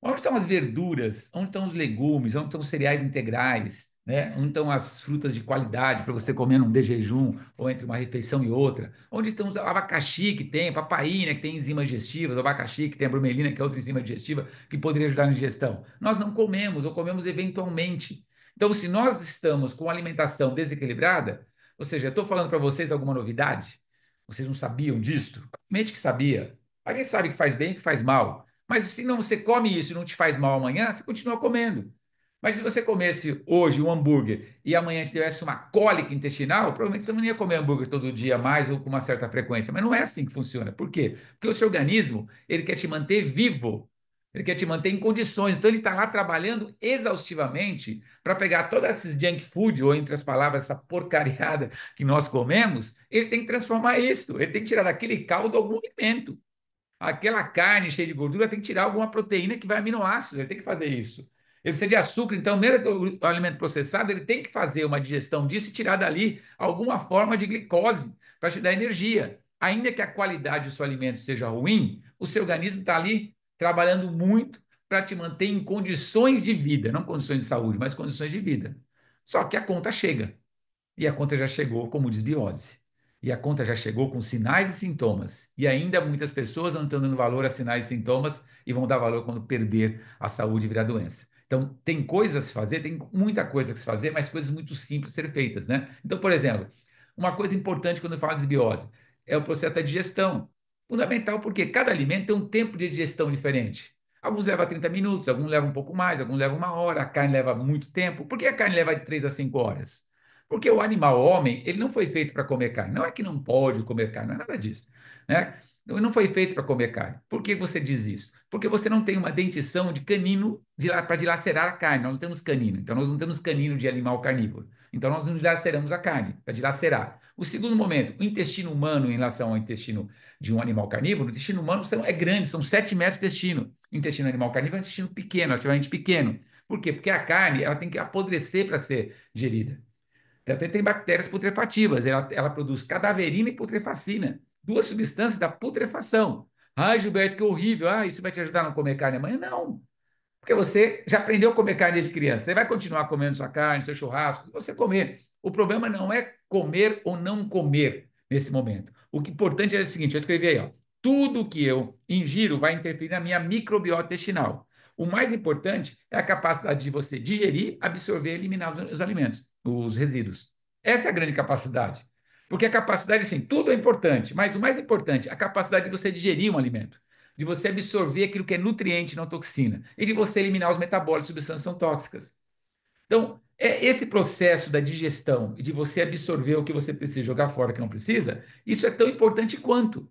Onde estão as verduras? Onde estão os legumes? Onde estão os cereais integrais? Né? Onde estão as frutas de qualidade para você comer num de jejum ou entre uma refeição e outra? Onde estão os abacaxi que tem, papaí, né, que tem enzimas digestivas, o abacaxi que tem a bromelina, que é outra enzima digestiva que poderia ajudar na digestão? Nós não comemos ou comemos eventualmente. Então, se nós estamos com alimentação desequilibrada, ou seja, eu estou falando para vocês alguma novidade? Vocês não sabiam disso? Mente que sabia. Alguém sabe que faz bem e que faz mal. Mas se não você come isso e não te faz mal amanhã, você continua comendo. Mas se você comesse hoje um hambúrguer e amanhã tivesse uma cólica intestinal, provavelmente você não ia comer hambúrguer todo dia mais ou com uma certa frequência. Mas não é assim que funciona. Por quê? Porque o seu organismo, ele quer te manter vivo. Ele quer te manter em condições. Então, ele está lá trabalhando exaustivamente para pegar todos esses junk food, ou entre as palavras, essa porcariada que nós comemos, ele tem que transformar isso. Ele tem que tirar daquele caldo algum alimento. Aquela carne cheia de gordura tem que tirar alguma proteína que vai aminoácido, ele tem que fazer isso. Ele precisa de açúcar, então, mesmo o alimento processado, ele tem que fazer uma digestão disso e tirar dali alguma forma de glicose para te dar energia. Ainda que a qualidade do seu alimento seja ruim, o seu organismo está ali trabalhando muito para te manter em condições de vida, não condições de saúde, mas condições de vida. Só que a conta chega. E a conta já chegou como desbiose. E a conta já chegou com sinais e sintomas. E ainda muitas pessoas não estão dando valor a sinais e sintomas e vão dar valor quando perder a saúde e virar doença. Então, tem coisas a se fazer, tem muita coisa a se fazer, mas coisas muito simples a ser feitas, né? Então, por exemplo, uma coisa importante quando eu falo de desbiose é o processo da digestão. Fundamental porque cada alimento tem um tempo de digestão diferente. Alguns levam 30 minutos, alguns levam um pouco mais, alguns levam uma hora, a carne leva muito tempo. Por que a carne leva de 3 a 5 horas? Porque o animal homem, ele não foi feito para comer carne. Não é que não pode comer carne, não é nada disso, né? Ele não foi feito para comer carne. Por que você diz isso? Porque você não tem uma dentição de canino para dilacerar a carne. Nós não temos canino. Então, nós não temos canino de animal carnívoro. Então, nós não dilaceramos a carne para dilacerar. O segundo momento, o intestino humano em relação ao intestino de um animal carnívoro, o intestino humano é grande, são 7 metros de intestino. O intestino animal carnívoro é um intestino pequeno, relativamente pequeno. Por quê? Porque a carne ela tem que apodrecer para ser gerida. Até tem bactérias putrefativas, ela produz cadaverina e putrefacina, duas substâncias da putrefação. Ah, Gilberto, que horrível. Ah, isso vai te ajudar a não comer carne amanhã? Não, porque você já aprendeu a comer carne desde criança. Você vai continuar comendo sua carne, seu churrasco, você comer. O problema não é comer ou não comer nesse momento. O que é importante é o seguinte, eu escrevi aí, ó, tudo que eu ingiro vai interferir na minha microbiota intestinal. O mais importante é a capacidade de você digerir, absorver e eliminar os alimentos, os resíduos. Essa é a grande capacidade. Porque a capacidade, assim, tudo é importante, mas o mais importante, a capacidade de você digerir um alimento, de você absorver aquilo que é nutriente, não toxina, e de você eliminar os metabólitos, substâncias que são tóxicas. Então, É esse processo da digestão e de você absorver o que você precisa e jogar fora o que não precisa, isso é tão importante quanto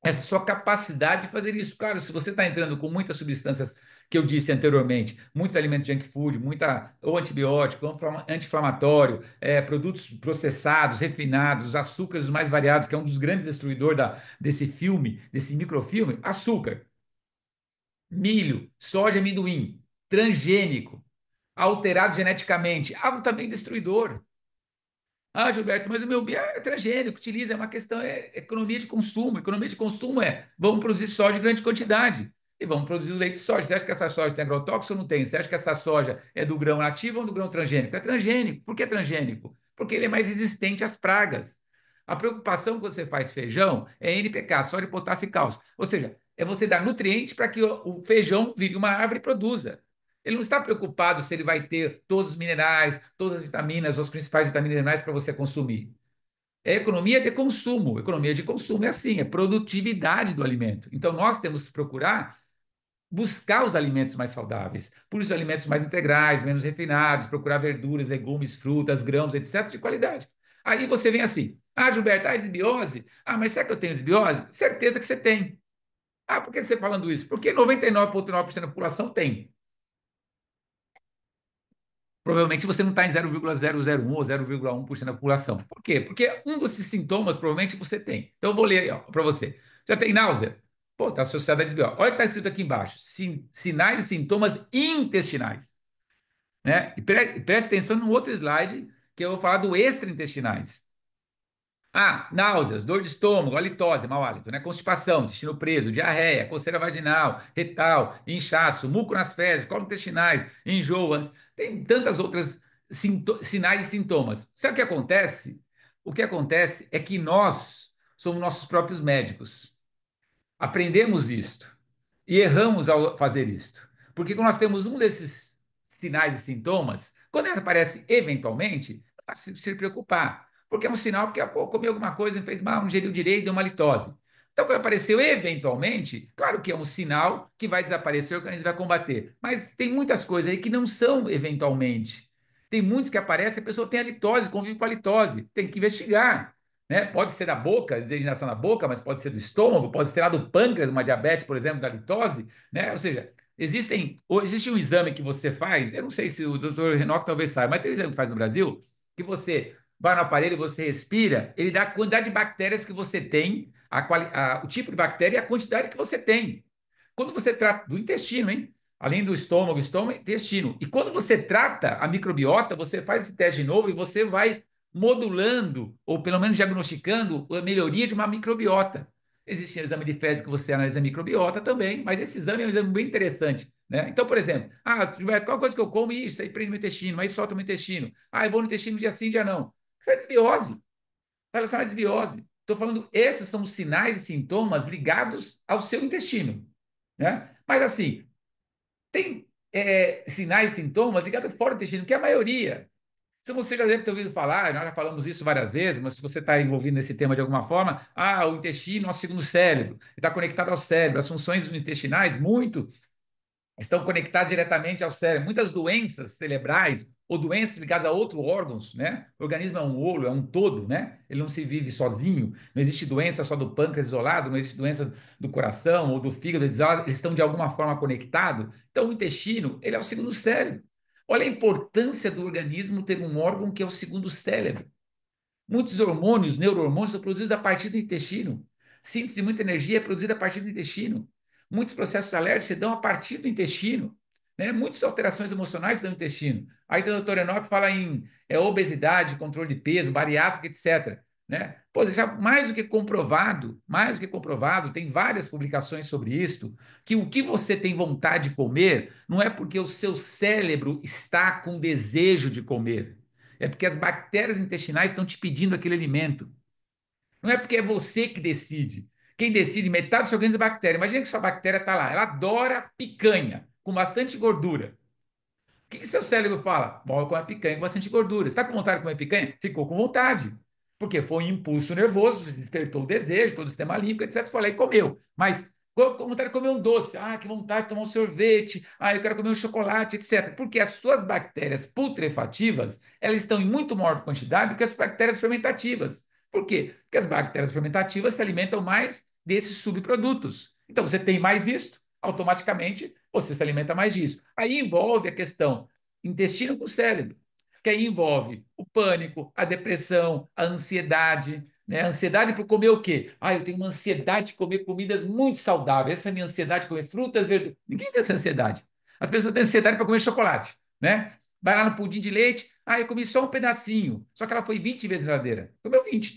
essa sua capacidade de fazer isso. Claro, se você está entrando com muitas substâncias que eu disse anteriormente, muitos alimentos junk food, muita, ou antibiótico, ou anti-inflamatório, produtos processados, refinados, os açúcares os mais variados, que é um dos grandes destruidores desse filme, desse microfilme, açúcar, milho, soja, amendoim, transgênico, alterado geneticamente, algo também destruidor. Ah, Gilberto, mas o meu bem é transgênico, utiliza, é uma questão, é economia de consumo. Economia de consumo é, vamos produzir soja em grande quantidade e vamos produzir o leite de soja. Você acha que essa soja tem agrotóxico ou não tem? Você acha que essa soja é do grão nativo ou do grão transgênico? É transgênico. Por que transgênico? Porque ele é mais resistente às pragas. A preocupação que você faz feijão é NPK, sódio, potássio e cálcio. Ou seja, é você dar nutrientes para que o feijão vire uma árvore e produza. Ele não está preocupado se ele vai ter todos os minerais, todas as vitaminas, as principais vitaminas e minerais para você consumir. É economia de consumo. Economia de consumo é assim, é produtividade do alimento. Então, nós temos que procurar buscar os alimentos mais saudáveis. Por isso, alimentos mais integrais, menos refinados, procurar verduras, legumes, frutas, grãos, etc., de qualidade. Aí você vem assim, ah, Gilberto, ah, desbiose? Ah, mas será que eu tenho desbiose? Certeza que você tem. Ah, por que você está falando isso? Porque 99,9% da população tem. Provavelmente você não está em 0,001 ou 0,1% da população. Por quê? Porque um desses sintomas provavelmente você tem. Então eu vou ler aí para você. Já tem náusea? Pô, está associado a desbiose. Olha o que está escrito aqui embaixo: sinais e sintomas intestinais. Né? E preste atenção no outro slide, que eu vou falar do extraintestinais. Ah, náuseas, dor de estômago, halitose, mau hálito, né? Constipação, intestino preso, diarreia, coceira vaginal, retal, inchaço, muco nas fezes, colo intestinais, enjoas. Tem tantas outras sinais e sintomas. Sabe o que acontece? O que acontece é que nós somos nossos próprios médicos. Aprendemos isto e erramos ao fazer isto. Porque quando nós temos um desses sinais e sintomas, quando ele aparece eventualmente, não se preocupar. Porque é um sinal porque pô, comeu alguma coisa, não fez mal, não ingeriu direito, deu uma litose. Então, quando apareceu eventualmente, claro que é um sinal que vai desaparecer, o organismo vai combater. Mas tem muitas coisas aí que não são eventualmente. Tem muitos que aparecem, a pessoa tem a litose, convive com a litose. Tem que investigar. Né? Pode ser da boca, designação na boca, mas pode ser do estômago, pode ser lá do pâncreas, uma diabetes, por exemplo, da litose, né? Ou seja, existe um exame que você faz, eu não sei se o doutor Renoc talvez saiba, mas tem um exame que faz no Brasil, que você vai no aparelho, você respira, ele dá a quantidade de bactérias que você tem, o tipo de bactéria e a quantidade que você tem. Quando você trata do intestino, hein? Além do estômago, intestino. E quando você trata a microbiota, você faz esse teste de novo e você vai modulando, ou pelo menos diagnosticando, a melhoria de uma microbiota. Existe um exame de fezes que você analisa a microbiota também, mas esse exame é um exame bem interessante. Né? Então, por exemplo, Gilberto, qual coisa que eu como? Isso aí prende meu intestino, aí solta meu intestino. Ah, eu vou no intestino dia sim, dia não. Isso é desbiose. Está relacionado à desbiose. Estou falando, esses são os sinais e sintomas ligados ao seu intestino. Né? Mas assim, tem sinais e sintomas ligados fora do intestino, que é a maioria. Se você já deve ter ouvido falar, nós já falamos isso várias vezes, mas se você está envolvido nesse tema de alguma forma, o intestino, nosso segundo cérebro, está conectado ao cérebro. As funções intestinais, muito estão conectadas diretamente ao cérebro. Muitas doenças cerebrais ou doenças ligadas a outros órgãos, né? O organismo é um olho, é um todo, né? Ele não se vive sozinho. Não existe doença só do pâncreas isolado, não existe doença do coração ou do fígado isolado. Eles estão de alguma forma conectados. Então, o intestino, ele é o segundo cérebro. Olha a importância do organismo ter um órgão que é o segundo cérebro. Muitos hormônios, neurohormônios, são produzidos a partir do intestino. Síntese de muita energia é produzida a partir do intestino. Muitos processos alérgicos se dão a partir do intestino. Né? Muitas alterações emocionais se dão no intestino. Aí o doutor Enoch fala em obesidade, controle de peso, bariátrica, etc. Né? Pô, já mais do que comprovado, tem várias publicações sobre isso, que o que você tem vontade de comer não é porque o seu cérebro está com desejo de comer. É porque as bactérias intestinais estão te pedindo aquele alimento. Não é porque é você que decide. Quem decide, metade do seu organismo é bactéria. Imagina que sua bactéria está lá. Ela adora picanha, com bastante gordura. O que seu cérebro fala? Bom, eu como picanha com bastante gordura. Você está com vontade de comer picanha? Ficou com vontade. Porque foi um impulso nervoso, despertou o desejo, todo o sistema límbico, etc. Você foi lá e comeu. Mas vontade de comer um doce, que vontade de tomar um sorvete, eu quero comer um chocolate, etc. Porque as suas bactérias putrefativas, elas estão em muito maior quantidade do que as bactérias fermentativas. Por quê? Porque as bactérias fermentativas se alimentam mais desses subprodutos. Então, você tem mais isto, automaticamente você se alimenta mais disso. Aí envolve a questão intestino com cérebro, que aí envolve o pânico, a depressão, a ansiedade, né? A ansiedade por comer o quê? Eu tenho uma ansiedade de comer comidas muito saudáveis. Essa é a minha ansiedade de comer frutas, verduras. Ninguém tem essa ansiedade. As pessoas têm ansiedade para comer chocolate, né? Vai lá no pudim de leite, eu comi só um pedacinho. Só que ela foi 20 vezes na geladeira. Comeu 20.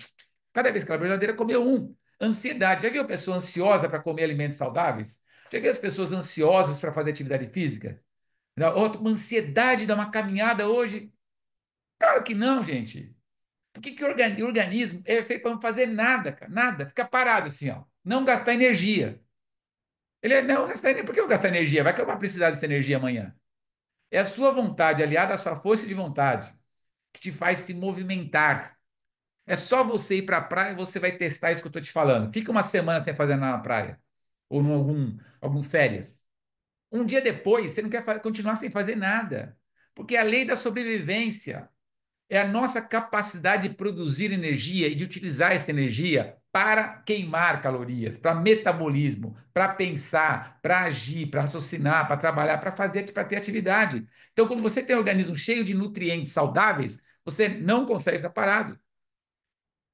Cada vez que ela abriu a geladeira, comeu um. Ansiedade. Já viu a pessoa ansiosa para comer alimentos saudáveis? Já viu as pessoas ansiosas para fazer atividade física? Outra, uma ansiedade de dar uma caminhada hoje? Claro que não, gente. Por que o organismo é feito para não fazer nada, cara? Nada. Fica parado assim, ó. Não gastar energia. Não gastar energia. Por que eu gastar energia? Vai que eu vou precisar dessa energia amanhã. É a sua vontade, aliada à sua força de vontade, que te faz se movimentar. É só você ir para a praia e você vai testar isso que eu estou te falando. Fica uma semana sem fazer nada na praia. Ou em algum férias. Um dia depois, você não quer continuar sem fazer nada. Porque é a lei da sobrevivência. É a nossa capacidade de produzir energia e de utilizar essa energia para queimar calorias, para metabolismo, para pensar, para agir, para raciocinar, para trabalhar, para ter atividade. Então, quando você tem um organismo cheio de nutrientes saudáveis, você não consegue ficar parado,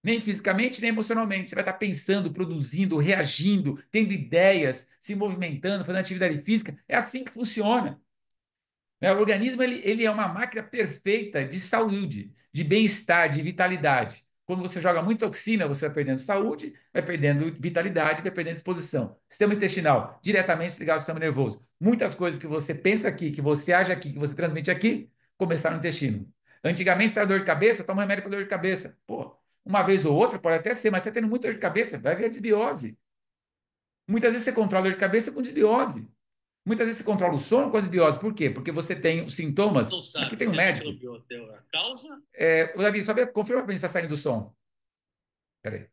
nem fisicamente, nem emocionalmente. Você vai estar pensando, produzindo, reagindo, tendo ideias, se movimentando, fazendo atividade física. É assim que funciona. Né? O organismo ele é uma máquina perfeita de saúde, de bem-estar, de vitalidade. Quando você joga muita toxina, você vai perdendo saúde, vai perdendo vitalidade, vai perdendo disposição. Sistema intestinal, diretamente ligado ao sistema nervoso. Muitas coisas que você pensa aqui, que você age aqui, que você transmite aqui, começaram no intestino. Antigamente, se dor de cabeça, toma remédio para dor de cabeça. Pô, uma vez ou outra pode até ser, mas está tendo muita dor de cabeça, vai ver a desbiose. Muitas vezes você controla a dor de cabeça com desbiose. Muitas vezes você controla o sono com a desbiose. Por quê? Porque você tem os Não sintomas. Aqui sabe tem um se a médico. microbiota é a causa, Davi, só confirma para mim se está saindo do som. Peraí.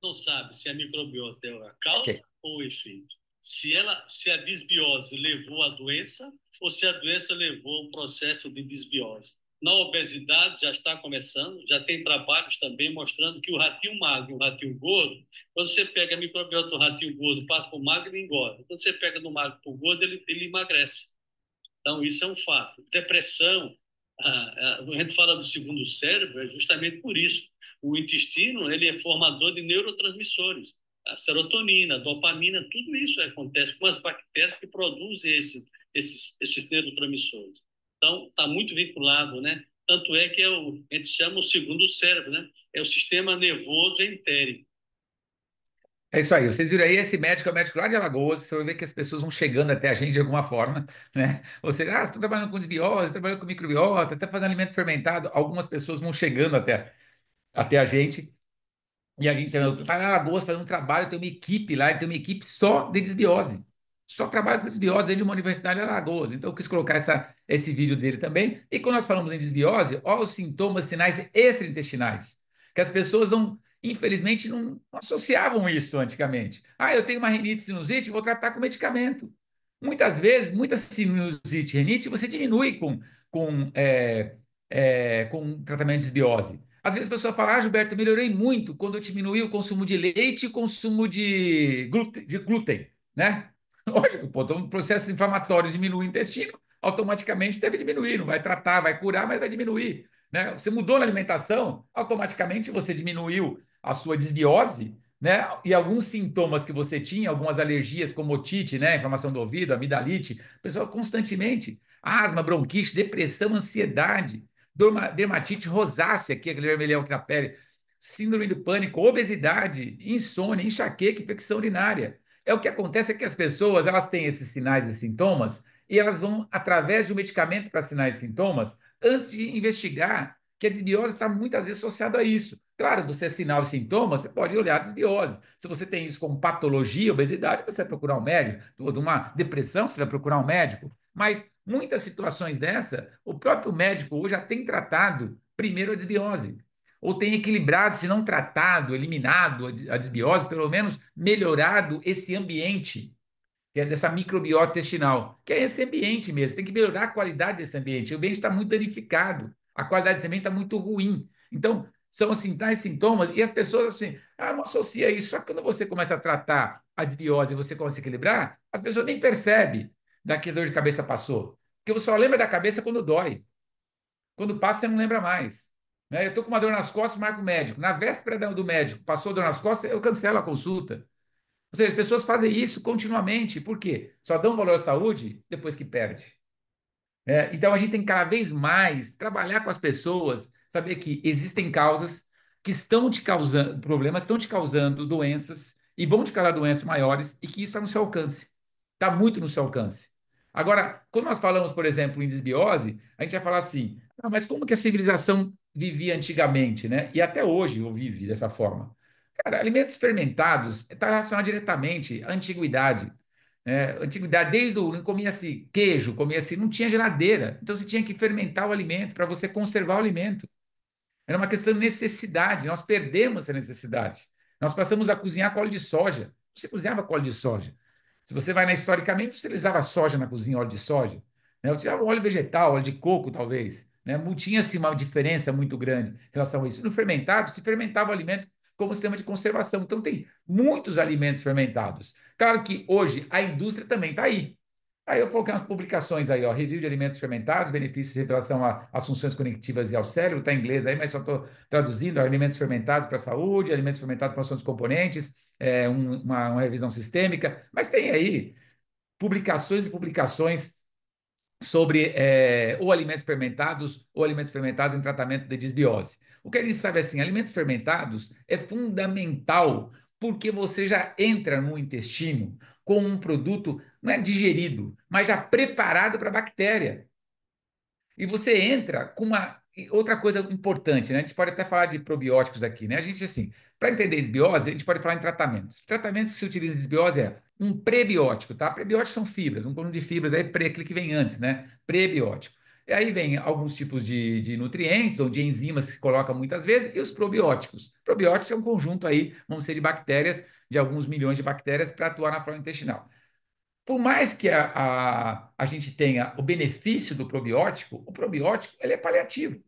não sabe se a microbiota é a Ok. causa ou o efeito. Se a desbiose levou à doença ou se a doença levou a um processo de desbiose. Na obesidade já está começando, já tem trabalhos também mostrando que o ratinho magro e o ratinho gordo, quando você pega a microbiota do ratinho gordo, passa para o magro, ele engorda. Quando você pega do magro para o gordo, ele emagrece. Então, isso é um fato. Depressão, a gente fala do segundo cérebro, é justamente por isso. O intestino, ele é formador de neurotransmissores. A serotonina, a dopamina, tudo isso acontece com as bactérias que produzem esses neurotransmissores. Então, está muito vinculado, né? Tanto é que a gente chama o segundo cérebro, né? É o sistema nervoso entérico. É isso aí. Vocês viram aí, esse médico é o médico lá de Alagoas. Você vai ver que as pessoas vão chegando até a gente de alguma forma, né? Você está trabalhando com desbiose, trabalhando com microbiota, está fazendo alimento fermentado. Algumas pessoas vão chegando até a gente. E a gente está em Alagoas fazendo um trabalho, tem uma equipe lá, tem uma equipe só de desbiose. Só trabalha com desbiose dentro de uma universidade em Alagoas. Então, eu quis colocar esse vídeo dele também. E quando nós falamos em desbiose, olha os sintomas, sinais extraintestinais, que as pessoas não, infelizmente, não associavam isso antigamente. Eu tenho uma rinite, sinusite, vou tratar com medicamento. Muitas vezes, muita sinusite, rinite, você diminui com tratamento de desbiose. Às vezes a pessoa fala, Gilberto, eu melhorei muito quando eu diminuí o consumo de leite e o consumo de glúten, né? Lógico, pô, então, processos inflamatórios diminuem o intestino, automaticamente deve diminuir, não vai tratar, vai curar, mas vai diminuir, né? Você mudou na alimentação, automaticamente você diminuiu a sua desbiose, né? E alguns sintomas que você tinha, algumas alergias como otite, né? Inflamação do ouvido, amidalite, pessoal constantemente, asma, bronquite, depressão, ansiedade, dermatite rosácea, que é aquele vermelhão aqui na pele, síndrome do pânico, obesidade, insônia, enxaqueca, infecção urinária. O que acontece é que as pessoas elas têm esses sinais e sintomas e elas vão através de um medicamento para sinais e sintomas antes de investigar que a desbiose está muitas vezes associada a isso. Claro, você é sinal e sintoma, você pode olhar a desbiose. Se você tem isso como patologia, obesidade, você vai procurar um médico. De uma depressão, você vai procurar um médico. Mas muitas situações dessa, o próprio médico hoje já tem tratado primeiro a desbiose. ou tem equilibrado, se não tratado, eliminado a desbiose, pelo menos melhorado esse ambiente, que é dessa microbiota intestinal, que é esse ambiente mesmo, tem que melhorar a qualidade desse ambiente. O ambiente está muito danificado, a qualidade desse ambiente está muito ruim. Então, são assim, tais sintomas, e as pessoas assim, não associa isso. Só que quando você começa a tratar a desbiose e você começa a equilibrar, as pessoas nem percebem que dor de cabeça passou. Porque você só lembra da cabeça quando dói. Quando passa, você não lembra mais. Né? Eu estou com uma dor nas costas, marco o médico. Na véspera do médico, passou dor nas costas, eu cancelo a consulta. Ou seja, as pessoas fazem isso continuamente. Por quê? Só dão valor à saúde depois que perde. Então, a gente tem que cada vez mais trabalhar com as pessoas, saber que existem causas que estão te causando problemas, estão te causando doenças e vão te causar doenças maiores e que isso está no seu alcance. Está muito no seu alcance. Agora, quando nós falamos, por exemplo, em desbiose, a gente vai falar assim, mas como que a civilização vivia antigamente, né? E até hoje ou vive dessa forma. Cara, alimentos fermentados está relacionado diretamente à antiguidade. Antiguidade, desde o comia-se queijo, comia-se, não tinha geladeira, então você tinha que fermentar o alimento para você conservar o alimento. Era uma questão de necessidade, nós perdemos essa necessidade. Nós passamos a cozinhar com óleo de soja. Você cozinhava com óleo de soja. Se você vai historicamente, você utilizava soja na cozinha, óleo de soja. Eu utilizava óleo vegetal, óleo de coco, talvez. Tinha-se uma diferença muito grande em relação a isso. No fermentado, se fermentava o alimento como sistema de conservação. Então, tem muitos alimentos fermentados. Claro que hoje a indústria também está aí. Aí eu coloquei umas publicações aí, ó, review de alimentos fermentados, benefícios em relação às funções cognitivas e ao cérebro, está em inglês aí, mas só estou traduzindo, ó, alimentos fermentados para a saúde, alimentos fermentados para a produção dos componentes, uma revisão sistêmica, mas tem aí publicações e publicações sobre ou alimentos fermentados ou alimentos fermentados em tratamento de desbiose. O que a gente sabe é assim, alimentos fermentados é fundamental porque você já entra no intestino com um produto não é digerido, mas já preparado para a bactéria. E você entra com uma outra coisa importante, né? A gente pode até falar de probióticos aqui, né? A gente, assim, para entender desbiose, a gente pode falar em tratamentos. Tratamentos que se utiliza em desbiose é um prebiótico, tá? Prebióticos são fibras, um conjunto de fibras, aí aquele que vem antes, né? Prebiótico. E aí vem alguns tipos de nutrientes ou de enzimas que se colocam muitas vezes, e os probióticos. Probióticos é um conjunto aí, vamos ser de bactérias, de alguns milhões de bactérias para atuar na flora intestinal. Por mais que a gente tenha o benefício do probiótico, o probiótico ele é paliativo.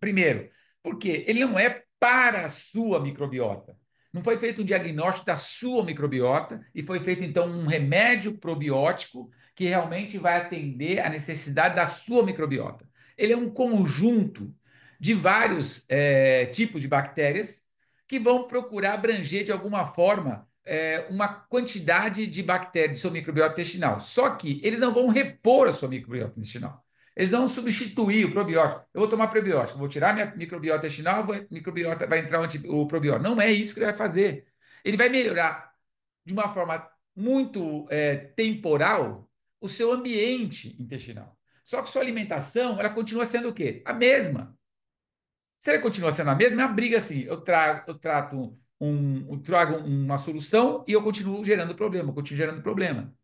Primeiro, porque ele não é para a sua microbiota. Não foi feito um diagnóstico da sua microbiota e foi feito, então, um remédio probiótico que realmente vai atender a necessidade da sua microbiota. Ele é um conjunto de vários tipos de bactérias que vão procurar abranger, de alguma forma, uma quantidade de bactérias de sua microbiota intestinal. Só que eles não vão repor a sua microbiota intestinal. Eles não substituir o probiótico. Eu vou tomar probiótico, vou tirar minha microbiota intestinal, microbiota vai entrar o probiótico. Não é isso que ele vai fazer. Ele vai melhorar de uma forma muito temporal o seu ambiente intestinal. Só que sua alimentação, ela continua sendo o quê? A mesma. Se ela continua sendo a mesma, é uma briga assim. Eu trago uma solução e eu continuo gerando problema, eu continuo gerando problema.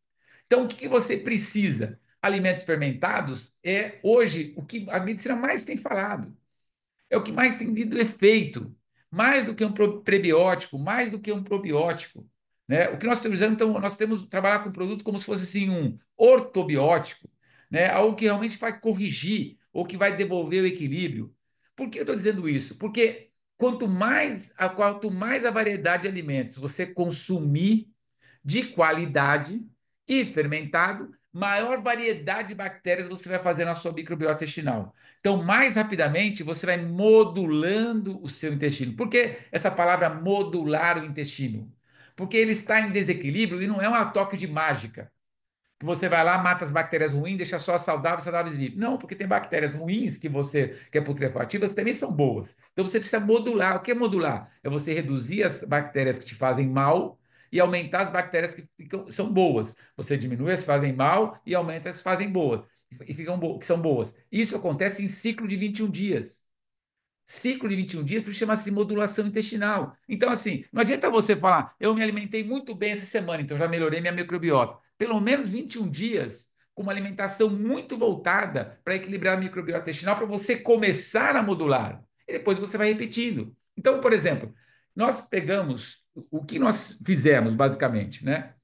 Então, o que você precisa? Alimentos fermentados é hoje o que a medicina mais tem falado. É o que mais tem tido efeito. Mais do que um prebiótico, mais do que um probiótico. Né? O que nós estamos usando, então, nós temos que trabalhar com o produto como se fosse assim, um ortobiótico, né? Algo que realmente vai corrigir ou que vai devolver o equilíbrio. Por que eu estou dizendo isso? Porque quanto mais a variedade de alimentos você consumir, de qualidade e fermentado, maior variedade de bactérias você vai fazer na sua microbiota intestinal. Então, mais rapidamente, você vai modulando o seu intestino. Por que essa palavra modular o intestino? Porque ele está em desequilíbrio e não é um toque de mágica que você vai lá, mata as bactérias ruins, deixa só as saudáveis, saudáveis vivas. Não, porque tem bactérias ruins que é putrefativas, que também são boas. Então você precisa modular. O que é modular? É você reduzir as bactérias que te fazem mal e aumentar as bactérias são boas. Você diminui as que fazem mal e aumenta as que fazem boas que são boas. Isso acontece em ciclo de 21 dias. Ciclo de 21 dias, por isso chama-se modulação intestinal. Então, assim, não adianta você falar, eu me alimentei muito bem essa semana, então já melhorei minha microbiota. Pelo menos 21 dias com uma alimentação muito voltada para equilibrar a microbiota intestinal, para você começar a modular. e depois você vai repetindo. Então, por exemplo, nós pegamos o que nós fizemos, basicamente, né?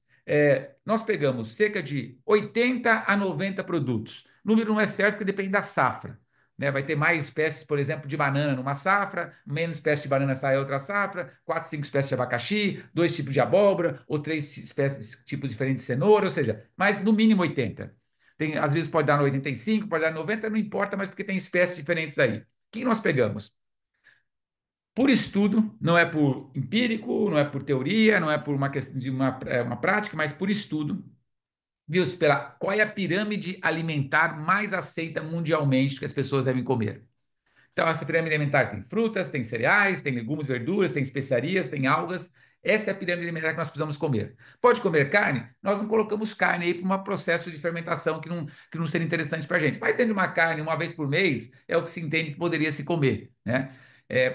Nós pegamos cerca de 80 a 90 produtos. O número não é certo porque depende da safra. Né? Vai ter mais espécies, por exemplo, de banana numa safra, menos espécies de banana sai outra safra, 4, 5 espécies de abacaxi, 2 tipos de abóbora, ou 3 espécies, tipos diferentes de cenoura, ou seja, mas no mínimo 80. Tem, às vezes pode dar no 85, pode dar no 90, não importa, mas porque tem espécies diferentes aí. O que nós pegamos? Por estudo, não é por empírico, não é por teoria, não é por uma questão de uma prática, mas por estudo, viu-se pela qual é a pirâmide alimentar mais aceita mundialmente que as pessoas devem comer. Então, essa pirâmide alimentar tem frutas, tem cereais, tem legumes, verduras, tem especiarias, tem algas. Essa é a pirâmide alimentar que nós precisamos comer. Pode comer carne? Nós não colocamos carne aí para um processo de fermentação que não seria interessante para a gente. Mas dentro de uma carne, uma vez por mês, é o que se entende que poderia se comer, né?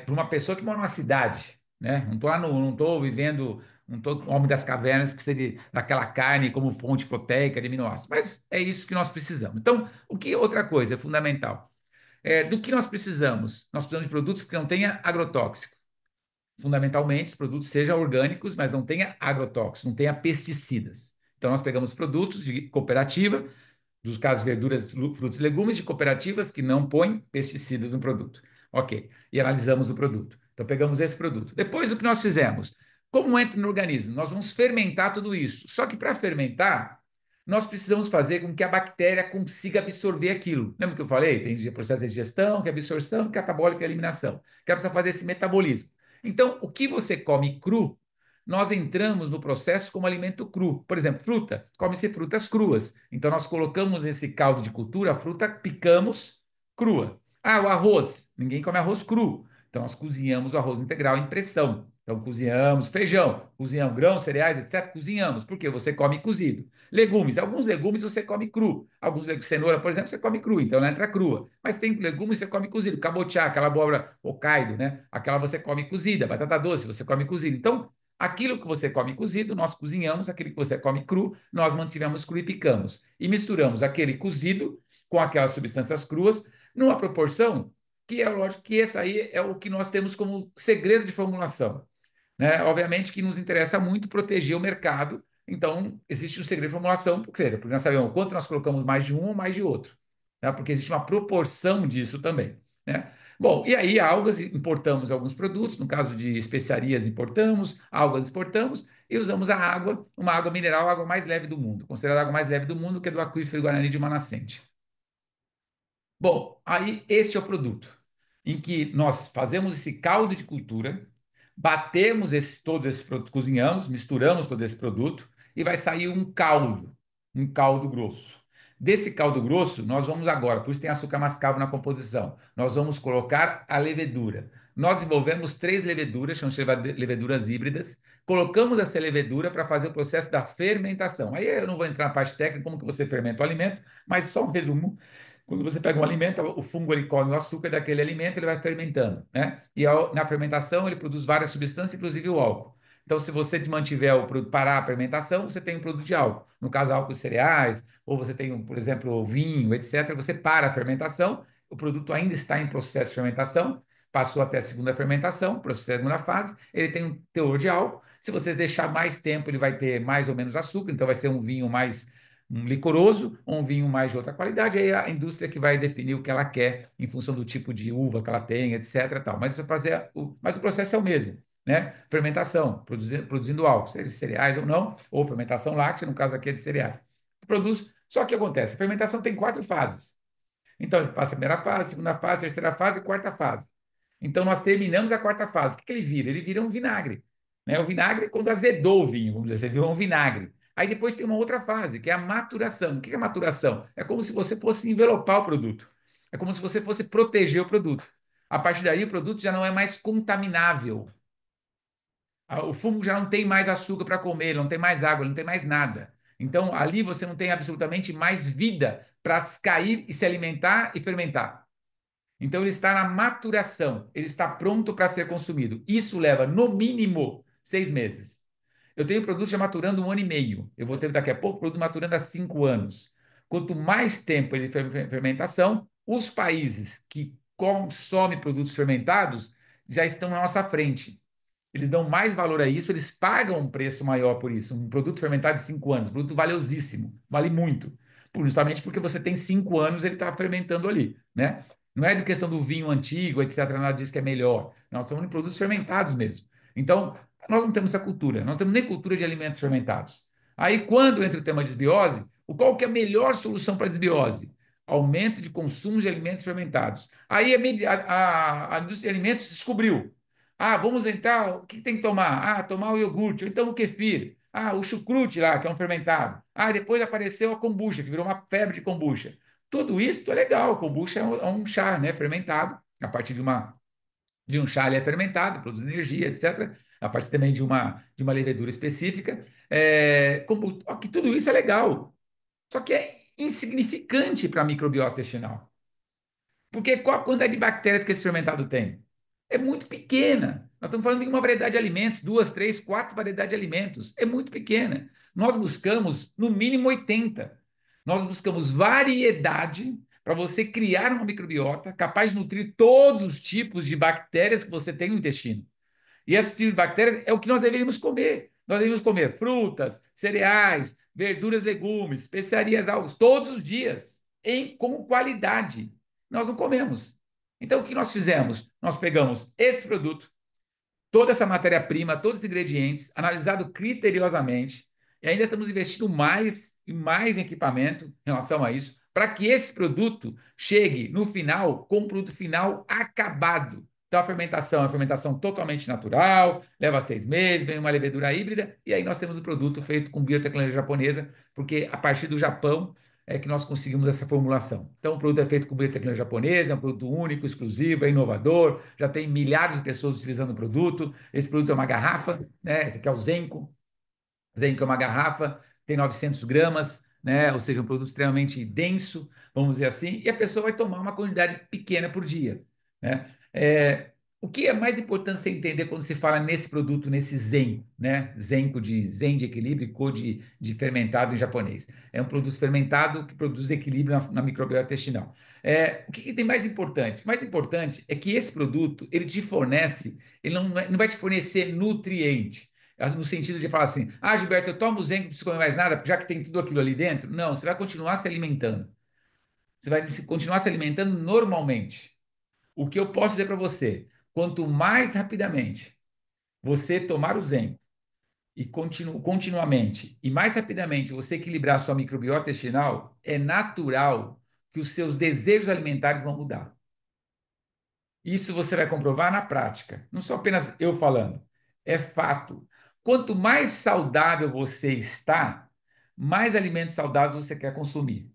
Para uma pessoa que mora numa cidade, né? Não estou vivendo, não estou homem das cavernas que precisa daquela carne como fonte proteica de aminoácidos. Mas é isso que nós precisamos. Então, o que outra coisa é fundamental? Do que nós precisamos? Nós precisamos de produtos que não tenham agrotóxico. Fundamentalmente, os produtos sejam orgânicos, mas não tenha agrotóxicos, não tenha pesticidas. Então, nós pegamos produtos de cooperativa, dos casos verduras, frutos e legumes, de cooperativas que não põem pesticidas no produto. Ok, e analisamos o produto. Então, pegamos esse produto. Depois, o que nós fizemos? Como entra no organismo? Nós vamos fermentar tudo isso. Só que para fermentar, nós precisamos fazer com que a bactéria consiga absorver aquilo. Lembra que eu falei? Tem processo de digestão, que é absorção, que é catabólica e eliminação. Que ela precisa fazer esse metabolismo. Então, o que você come cru, nós entramos no processo como alimento cru. Por exemplo, fruta, come-se frutas cruas. Então, nós colocamos esse caldo de cultura, a fruta, picamos crua. Ah, o arroz, ninguém come arroz cru. Então, nós cozinhamos o arroz integral em pressão. Então, cozinhamos feijão, cozinhamos grãos, cereais, etc. Cozinhamos, porque você come cozido. Legumes, alguns legumes você come cru. Alguns legumes, cenoura, por exemplo, você come cru, então ela entra crua. Mas tem legumes que você come cozido. Cabotiá, aquela abóbora Hokkaido, né? Aquela você come cozida. Batata doce, você come cozido. Então, aquilo que você come cozido, nós cozinhamos, aquilo que você come cru, nós mantivemos cru e picamos. E misturamos aquele cozido com aquelas substâncias cruas, numa proporção que é lógico que esse aí é o que nós temos como segredo de formulação. Né? Obviamente que nos interessa muito proteger o mercado, então existe um segredo de formulação, porque nós sabemos quanto nós colocamos mais de um ou mais de outro, né? Porque existe uma proporção disso também. Né? Bom, e aí algas importamos alguns produtos, no caso de especiarias importamos, algas exportamos e usamos a água, uma água mineral, a água mais leve do mundo, considerada a água mais leve do mundo, que é do aquífero Guarani de uma nascente. Bom, aí este é o produto, em que nós fazemos esse caldo de cultura, batemos todos esses produtos, cozinhamos, misturamos todo esse produto e vai sair um caldo grosso. Desse caldo grosso, nós vamos agora, por isso tem açúcar mascavo na composição, nós vamos colocar a levedura. Nós desenvolvemos 3 leveduras, chamamos de leveduras híbridas, colocamos essa levedura para fazer o processo da fermentação. Aí eu não vou entrar na parte técnica, como que você fermenta o alimento, mas só um resumo. Quando você pega um alimento, o fungo ele come o açúcar daquele alimento, ele vai fermentando, né? E na fermentação ele produz várias substâncias, inclusive o álcool. Então, se você mantiver o produto parar a fermentação, você tem um produto de álcool. No caso, álcool de cereais, ou você tem, por exemplo, o vinho, etc. Você para a fermentação, o produto ainda está em processo de fermentação, passou até a segunda fermentação, processo segunda fase, ele tem um teor de álcool. Se você deixar mais tempo, ele vai ter mais ou menos açúcar, então vai ser um vinho mais um licoroso ou um vinho mais de outra qualidade, aí a indústria que vai definir o que ela quer em função do tipo de uva que ela tem, etc. Tal. Mas o processo é o mesmo, né? Fermentação, produzindo álcool, seja de cereais ou não, ou fermentação láctea, no caso aqui é de cereais. Produz, só que acontece, a fermentação tem 4 fases. Então, ele passa a primeira fase, segunda fase, terceira fase e quarta fase. Então, nós terminamos a quarta fase. O que ele vira? Ele vira um vinagre. Né? O vinagre é quando azedou o vinho, vamos dizer, você virou um vinagre. Aí depois tem uma outra fase, que é a maturação. O que é a maturação? É como se você fosse envelopar o produto. É como se você fosse proteger o produto. A partir daí, o produto já não é mais contaminável. O fungo já não tem mais açúcar para comer, não tem mais água, não tem mais nada. Então, ali você não tem absolutamente mais vida para cair e se alimentar e fermentar. Então, ele está na maturação, ele está pronto para ser consumido. Isso leva, no mínimo, 6 meses. Eu tenho produto já maturando 1 ano e meio. Eu vou ter daqui a pouco produto maturando há 5 anos. Quanto mais tempo ele fermentação, os países que consome produtos fermentados já estão na nossa frente. Eles dão mais valor a isso, eles pagam um preço maior por isso. Um produto fermentado de 5 anos, um produto valiosíssimo, vale muito. Justamente porque você tem 5 anos, ele está fermentando ali, né? Não é de questão do vinho antigo, etc., nada disso que é melhor. Nós estamos de produtos fermentados mesmo. Então, nós não temos essa cultura, não temos nem cultura de alimentos fermentados. Aí, quando entra o tema de desbiose, qual que é a melhor solução para a desbiose? Aumento de consumo de alimentos fermentados. Aí a indústria de alimentos descobriu. Ah, vamos entrar, o que tem que tomar? Ah, tomar o iogurte, ou então o kefir. Ah, o chucrute lá, que é um fermentado. Ah, depois apareceu a kombucha, que virou uma febre de kombucha. Tudo isso é legal. Kombucha é um chá, né, fermentado, a partir de um chá ele é fermentado, produz energia, etc. A partir também de uma levedura específica. Que tudo isso é legal, só que é insignificante para a microbiota intestinal. Porque qual a quantidade de bactérias que esse fermentado tem? É muito pequena. Nós estamos falando de uma variedade de alimentos, duas, três, quatro variedades de alimentos. É muito pequena. Nós buscamos, no mínimo, 80. Nós buscamos variedade para você criar uma microbiota capaz de nutrir todos os tipos de bactérias que você tem no intestino. E esse tipo de bactérias é o que nós deveríamos comer. Nós deveríamos comer frutas, cereais, verduras, legumes, especiarias, algas, todos os dias, com qualidade. Nós não comemos. Então, o que nós fizemos? Nós pegamos esse produto, toda essa matéria-prima, todos os ingredientes, analisado criteriosamente, e ainda estamos investindo mais e mais em equipamento em relação a isso, para que esse produto chegue no final com um produto final acabado. Então, a fermentação é uma fermentação totalmente natural, leva 6 meses, vem uma levedura híbrida, e aí nós temos o produto feito com biotecnologia japonesa, porque a partir do Japão é que nós conseguimos essa formulação. Então, o produto é feito com biotecnologia japonesa, é um produto único, exclusivo, é inovador, já tem milhares de pessoas utilizando o produto. Esse produto é uma garrafa, né? Esse aqui é o Zenko. Zenko é uma garrafa, tem 900 gramas, né? Ou seja, um produto extremamente denso, vamos dizer assim, e a pessoa vai tomar uma quantidade pequena por dia, né? O que é mais importante você entender quando se fala nesse produto, nesse Zenko, né? Zenko de Zen de equilíbrio e Ko de fermentado em japonês. É um produto fermentado que produz equilíbrio na microbiota intestinal. O que tem mais importante? O mais importante é que esse produto, ele te fornece, ele não vai te fornecer nutriente no sentido de falar assim, Gilberto, eu tomo Zenco, não preciso comer mais nada, já que tem tudo aquilo ali dentro. Não, você vai continuar se alimentando. Você vai continuar se alimentando normalmente. O que eu posso dizer para você, quanto mais rapidamente você tomar o Zenco e continuamente, e mais rapidamente você equilibrar a sua microbiota intestinal, é natural que os seus desejos alimentares vão mudar. Isso você vai comprovar na prática, não sou apenas eu falando, é fato. Quanto mais saudável você está, mais alimentos saudáveis você quer consumir.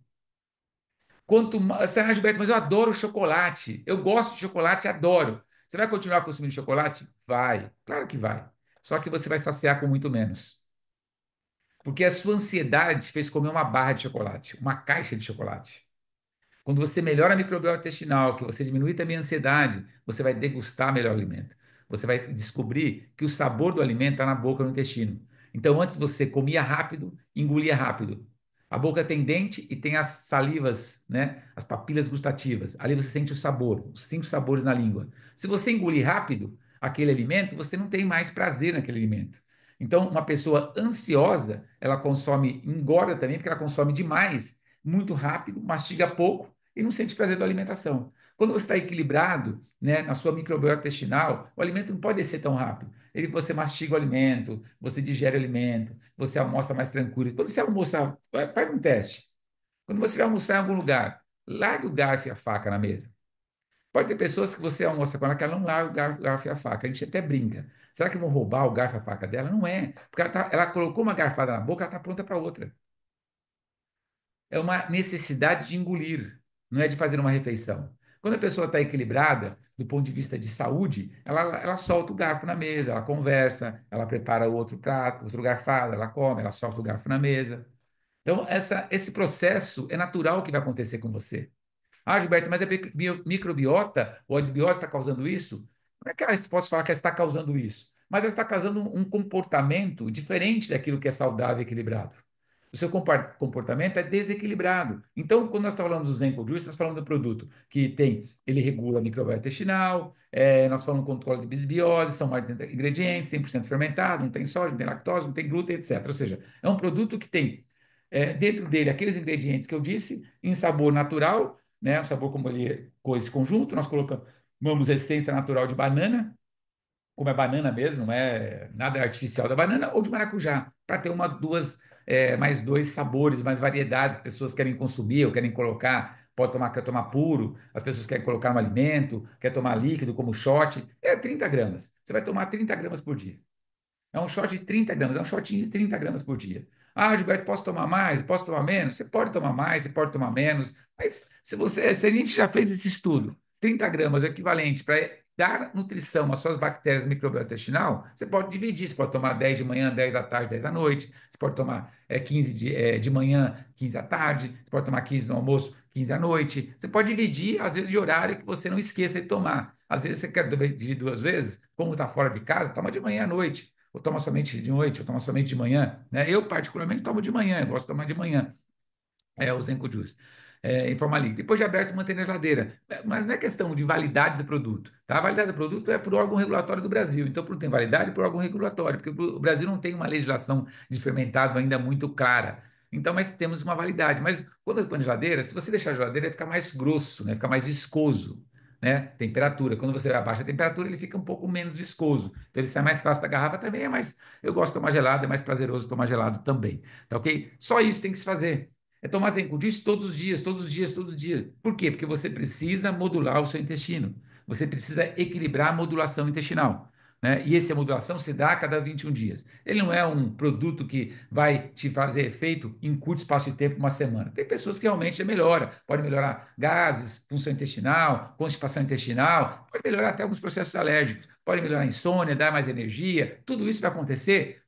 Quanto mais, Gilberto, mas eu adoro chocolate, eu gosto de chocolate, adoro. Você vai continuar consumindo chocolate? Vai, claro que vai. Só que você vai saciar com muito menos. Porque a sua ansiedade fez comer uma barra de chocolate, uma caixa de chocolate. Quando você melhora a microbiota intestinal, que você diminui também a ansiedade, você vai degustar melhor o alimento. Você vai descobrir que o sabor do alimento está na boca, no intestino. Então, antes você comia rápido, engolia rápido. A boca tem dente e tem as salivas, né? As papilas gustativas. Ali você sente o sabor, os 5 sabores na língua. Se você engolir rápido aquele alimento, você não tem mais prazer naquele alimento. Então, uma pessoa ansiosa, ela consome, engorda também, porque ela consome demais, muito rápido, mastiga pouco e não sente prazer da alimentação. Quando você está equilibrado, né, na sua microbiota intestinal, o alimento não pode descer tão rápido. Você mastiga o alimento, você digere o alimento, você almoça mais tranquilo. Quando você almoça, faz um teste. Quando você vai almoçar em algum lugar, largue o garfo e a faca na mesa. Pode ter pessoas que você almoça com ela que ela não larga o garfo e a faca. A gente até brinca. Será que vão roubar o garfo e a faca dela? Não é. Porque ela colocou uma garfada na boca, ela está pronta para outra. É uma necessidade de engolir, não é de fazer uma refeição. Quando a pessoa está equilibrada, do ponto de vista de saúde, ela solta o garfo na mesa, ela conversa, ela prepara outro prato, outro garfado, ela come, ela solta o garfo na mesa. Então, esse processo é natural que vai acontecer com você. Gilberto, mas a microbiota ou a desbiose está causando isso? Não é que ela posso falar que ela está causando isso, mas ela está causando um comportamento diferente daquilo que é saudável e equilibrado. o seu comportamento é desequilibrado. Então, quando nós falamos do Zenco Juice, nós falamos do produto que tem, ele regula a microbiota intestinal, nós falamos do controle de bisbiose, são mais de 80 ingredientes, 100% fermentado, não tem soja, não tem lactose, não tem glúten, etc. Ou seja, é um produto que tem dentro dele aqueles ingredientes que eu disse, em sabor natural, né? Um sabor como ele, com esse conjunto, nós colocamos essência natural de banana, como é banana mesmo, não é nada artificial da banana, ou de maracujá, para ter mais dois sabores, mais variedades que pessoas querem consumir ou querem colocar. Quer tomar puro, as pessoas querem colocar no alimento, quer tomar líquido como shot, 30 gramas. Você vai tomar 30 gramas por dia. É um shot de 30 gramas, é um shotinho de 30 gramas por dia. Ah, Gilberto, posso tomar mais? Posso tomar menos? Você pode tomar mais, você pode tomar menos, mas se a gente já fez esse estudo, 30 gramas é o equivalente para dar nutrição às suas bactérias microbiota intestinal, você pode dividir, você pode tomar 10 de manhã, 10 à tarde, 10 à noite, você pode tomar 15 de manhã, 15 à tarde, você pode tomar 15 no almoço, 15 à noite, você pode dividir, às vezes, de horário que você não esqueça de tomar. Às vezes você quer dividir duas vezes, como está fora de casa, toma de manhã à noite ou toma somente de noite, ou toma somente de manhã, né? Eu, particularmente, tomo de manhã, eu gosto de tomar de manhã, o Zenco Juice, em forma líquida. Depois de aberto, manter na geladeira. Mas não é questão de validade do produto, tá? A validade do produto é por órgão regulatório do Brasil, então não tem validade por órgão regulatório, porque o Brasil não tem uma legislação de fermentado ainda muito clara. Então, mas temos uma validade. Mas quando eu põe na geladeira, se você deixar a geladeira, ele fica mais grosso, né? Fica mais viscoso. Né? Temperatura. Quando você abaixa a temperatura, ele fica um pouco menos viscoso. Então, ele sai mais fácil da garrafa também, eu gosto de tomar gelado, é mais prazeroso tomar gelado também. Tá ok? Só isso tem que se fazer. É tomar Zenco Juice todos os dias, todos os dias, todos os dias. Por quê? Porque você precisa modular o seu intestino. Você precisa equilibrar a modulação intestinal. Né? E essa modulação se dá a cada 21 dias. Ele não é um produto que vai te fazer efeito em curto espaço de tempo, uma semana. Tem pessoas que realmente melhora, pode melhorar gases, função intestinal, constipação intestinal, pode melhorar até alguns processos alérgicos, pode melhorar a insônia, dar mais energia. Tudo isso vai acontecer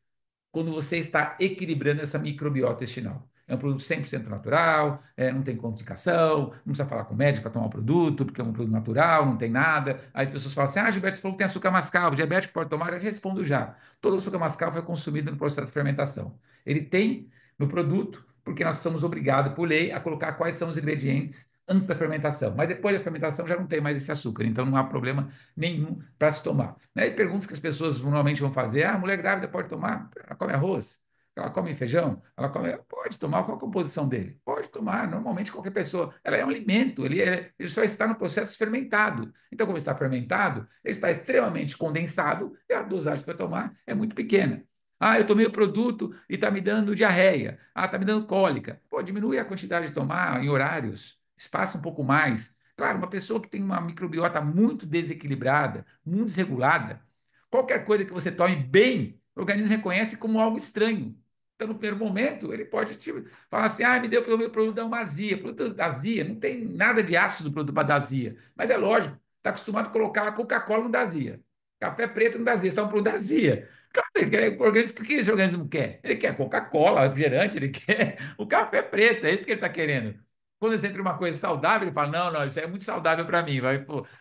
quando você está equilibrando essa microbiota intestinal. É um produto 100% natural, não tem contraindicação, não precisa falar com o médico para tomar o produto, porque é um produto natural, não tem nada. Aí as pessoas falam assim, Gilberto, você falou que tem açúcar mascavo, diabético pode tomar? Eu respondo já. Todo o açúcar mascavo é consumido no processo de fermentação. Ele tem no produto, porque nós somos obrigados, por lei, a colocar quais são os ingredientes antes da fermentação. Mas depois da fermentação já não tem mais esse açúcar, então não há problema nenhum para se tomar. Né? E perguntas que as pessoas normalmente vão fazer: a mulher grávida pode tomar? Ela come arroz? Ela come feijão? Pode tomar. Qual a composição dele? Pode tomar. Normalmente qualquer pessoa. Ela é um alimento, ele só está no processo fermentado. Então, como está fermentado, ele está extremamente condensado e a dosagem que vai tomar é muito pequena. Eu tomei o produto e está me dando diarreia. Está me dando cólica. Pô, diminui a quantidade de tomar em horários, espaça um pouco mais. Claro, uma pessoa que tem uma microbiota muito desequilibrada, muito desregulada, qualquer coisa que você tome bem, o organismo reconhece como algo estranho. Então, no primeiro momento, ele pode falar assim: me deu o meu produto dá uma azia. O produto da azia não tem nada de ácido no produto para dar azia. Mas é lógico, está acostumado a colocar Coca-Cola no dá azia. Café preto não dá azia, está um produto da azia. Claro, o que esse organismo quer? Ele quer Coca-Cola, refrigerante, ele quer o café preto, é isso que ele está querendo. Quando você entra uma coisa saudável, ele fala: não, não, isso é muito saudável para mim,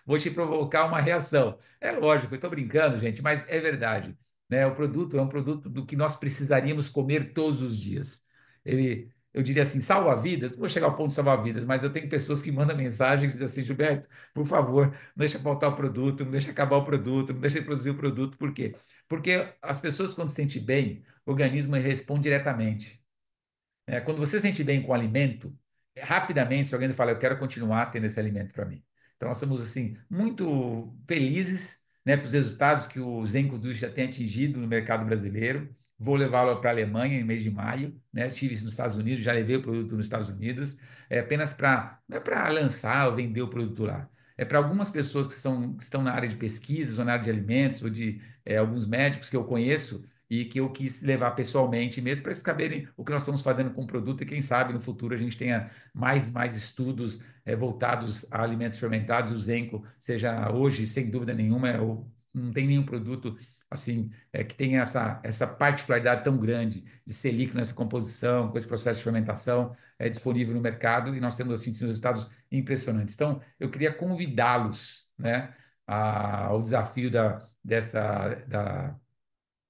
vou te provocar uma reação. É lógico, eu estou brincando, gente, mas é verdade. Né? O produto é um produto do que nós precisaríamos comer todos os dias. Eu diria assim, salva vidas, não vou chegar ao ponto de salvar vidas, mas eu tenho pessoas que mandam mensagem e dizem assim: Gilberto, por favor, não deixa faltar o produto, não deixa acabar o produto, não deixa de produzir o produto. Por quê? Porque as pessoas, quando se sentem bem, o organismo responde diretamente. Quando você se sente bem com o alimento, rapidamente, se alguém fala: eu quero continuar tendo esse alimento para mim. Então, nós estamos, assim, muito felizes, né, com os resultados que o Zenco Juice já tem atingido no mercado brasileiro. Vou levá-lo para a Alemanha em mês de maio, né? Estive nos Estados Unidos, já levei o produto nos Estados Unidos, apenas não é para lançar ou vender o produto lá. É para algumas pessoas que estão na área de pesquisas, ou na área de alimentos, ou de alguns médicos que eu conheço, e que eu quis levar pessoalmente mesmo para eles saberem o que nós estamos fazendo com o produto e quem sabe no futuro a gente tenha mais estudos voltados a alimentos fermentados. O Zenco seja hoje, sem dúvida nenhuma, não tem nenhum produto assim que tenha essa particularidade tão grande de ser líquido nessa composição, com esse processo de fermentação disponível no mercado, e nós temos assim resultados impressionantes. Então, eu queria convidá-los, né, ao desafio da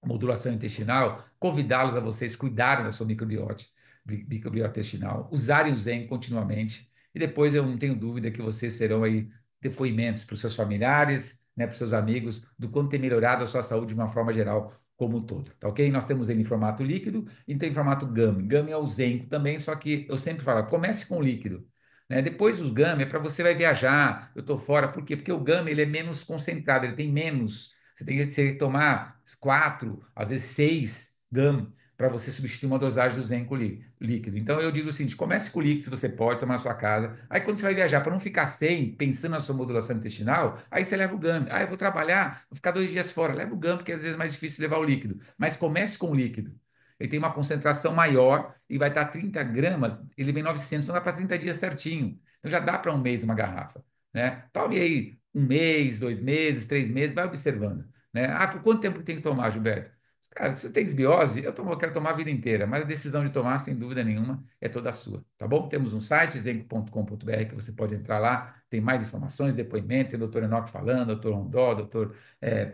modulação intestinal, convidá-los a vocês cuidarem da sua microbiota, microbiota intestinal, usarem o Zen continuamente, e depois eu não tenho dúvida que vocês serão aí depoimentos para os seus familiares, né, para os seus amigos, do quanto tem melhorado a sua saúde de uma forma geral, como um todo, tá ok? Nós temos ele em formato líquido e tem em formato gummy. Gummy é o Zenco também, só que eu sempre falo, comece com o líquido, né? Depois o gummy é para você vai viajar, eu estou fora, por quê? Porque o gummy ele é menos concentrado, ele tem menos, você tem que tomar 4, às vezes 6 gummy, para você substituir uma dosagem do Zenco líquido. Então, eu digo o seguinte, comece com o líquido, se você pode, tomar na sua casa. Aí, quando você vai viajar, para não ficar sem, pensando na sua modulação intestinal, aí você leva o gummy. Ah, eu vou trabalhar, vou ficar 2 dias fora. Leva o gummy, porque às vezes é mais difícil levar o líquido. Mas comece com o líquido. Ele tem uma concentração maior e vai estar 30 gramas, ele vem 900, então dá para 30 dias certinho. Então, já dá para um mês uma garrafa, né? Tome aí um mês, 2 meses, 3 meses, vai observando, né? Ah, por quanto tempo que tem que tomar, Gilberto? Cara, se você tem desbiose, eu quero tomar a vida inteira, mas a decisão de tomar, sem dúvida nenhuma, é toda sua, tá bom? Temos um site, zenco.com.br, que você pode entrar lá, tem mais informações, depoimento, tem o doutor Enoque falando, doutor Rondó, doutor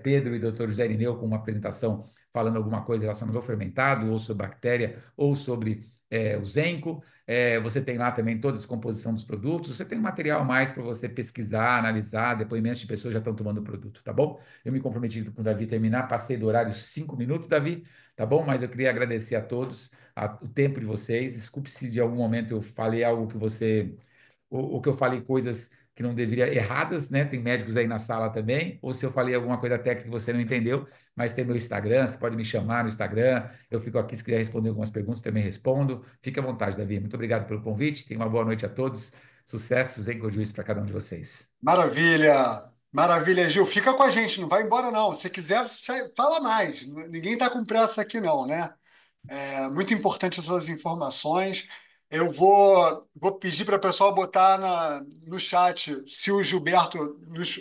Pedro e doutor José Irineu com uma apresentação falando alguma coisa relacionada ao fermentado, ou sobre bactéria, ou sobre o Zenco. Você tem lá também toda a descomposição dos produtos, você tem um material a mais para você pesquisar, analisar, depoimentos de pessoas que já estão tomando o produto, tá bom? Eu me comprometi com o Davi terminar, passei do horário 5 minutos, Davi, tá bom? Mas eu queria agradecer a todos o tempo de vocês. Desculpe se de algum momento eu falei algo que você, ou que eu falei coisas que não deveria, erradas, né? Tem médicos aí na sala também, ou se eu falei alguma coisa técnica que você não entendeu, mas tem meu Instagram, você pode me chamar no Instagram, eu fico aqui se quiser responder algumas perguntas, também respondo. Fique à vontade, Davi. Muito obrigado pelo convite, tenha uma boa noite a todos, sucessos em Juiz para cada um de vocês. Maravilha! Maravilha, Gil. Fica com a gente, não vai embora, não. Se quiser, fala mais. Ninguém está com pressa aqui, não, né? É muito importante as suas informações. Eu vou pedir para o pessoal botar no chat se o Gilberto nos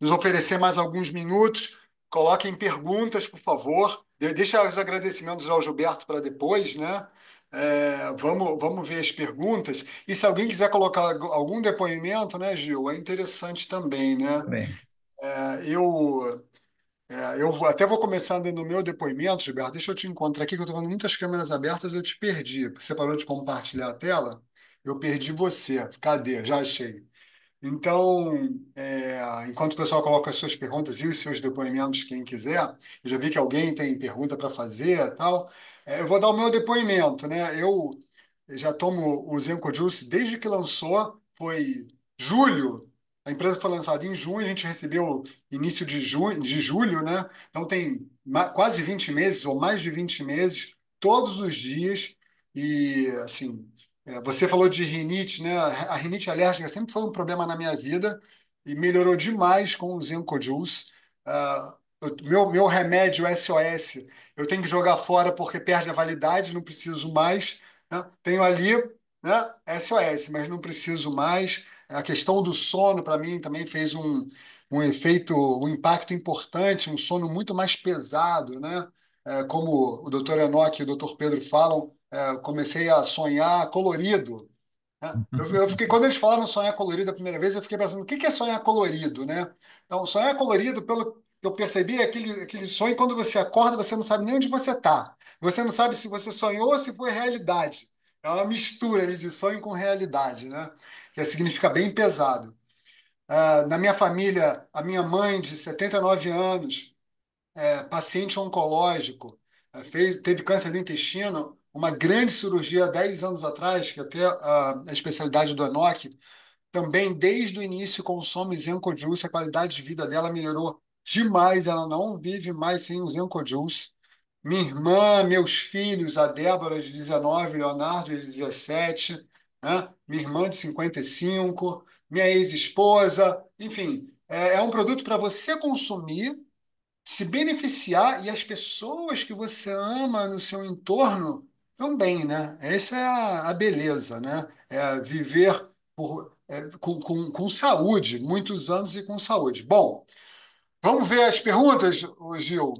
oferecer mais alguns minutos. Coloquem perguntas, por favor. Deixa os agradecimentos ao Gilberto para depois, né? Vamos ver as perguntas. E se alguém quiser colocar algum depoimento, né, Gil, é interessante também, né? Bem, Eu, até vou começar dando o meu depoimento, Gilberto. Deixa eu te encontrar aqui, que eu estou vendo muitas câmeras abertas, eu te perdi. Você parou de compartilhar a tela? Eu perdi você. Cadê? Já achei. Então, enquanto o pessoal coloca as suas perguntas e os seus depoimentos, quem quiser, eu já vi que alguém tem pergunta para fazer e tal. Eu vou dar o meu depoimento, né? Eu já tomo o Zenco Juice desde que lançou, foi julho. A empresa foi lançada em junho, a gente recebeu início de julho, né? Então tem quase 20 meses, ou mais de 20 meses, todos os dias. E, assim, você falou de rinite, né? A rinite alérgica sempre foi um problema na minha vida e melhorou demais com o Zenco Juice. Meu remédio SOS, eu tenho que jogar fora porque perde a validade, não preciso mais, né? Tenho ali, né, SOS, mas não preciso mais. A questão do sono, para mim, também fez um efeito, um impacto importante, um sono muito mais pesado, né? Como o doutor Enoque e o doutor Pedro falam, comecei a sonhar colorido, né? Eu fiquei, quando eles falaram sonhar colorido a primeira vez, eu fiquei pensando, o que que é sonhar colorido, né? Então, sonhar colorido, pelo que eu percebi, é aquele sonho, quando você acorda, você não sabe nem onde você está. Você não sabe se você sonhou ou se foi realidade. É uma mistura ali de sonho com realidade, né? Que significa bem pesado. Na minha família, a minha mãe, de 79 anos, paciente oncológico, teve câncer do intestino, uma grande cirurgia há 10 anos atrás, que até a especialidade do ENOC, também desde o início consome Zenco-Juice, a qualidade de vida dela melhorou demais, ela não vive mais sem o Zenco-Juice. Minha irmã, meus filhos, a Débora de 19, Leonardo de 17, né? Minha irmã de 55, minha ex-esposa, enfim, é um produto para você consumir, se beneficiar e as pessoas que você ama no seu entorno também, né? Essa é a beleza, né? É viver com saúde, muitos anos e com saúde. Bom, vamos ver as perguntas, ô Gil.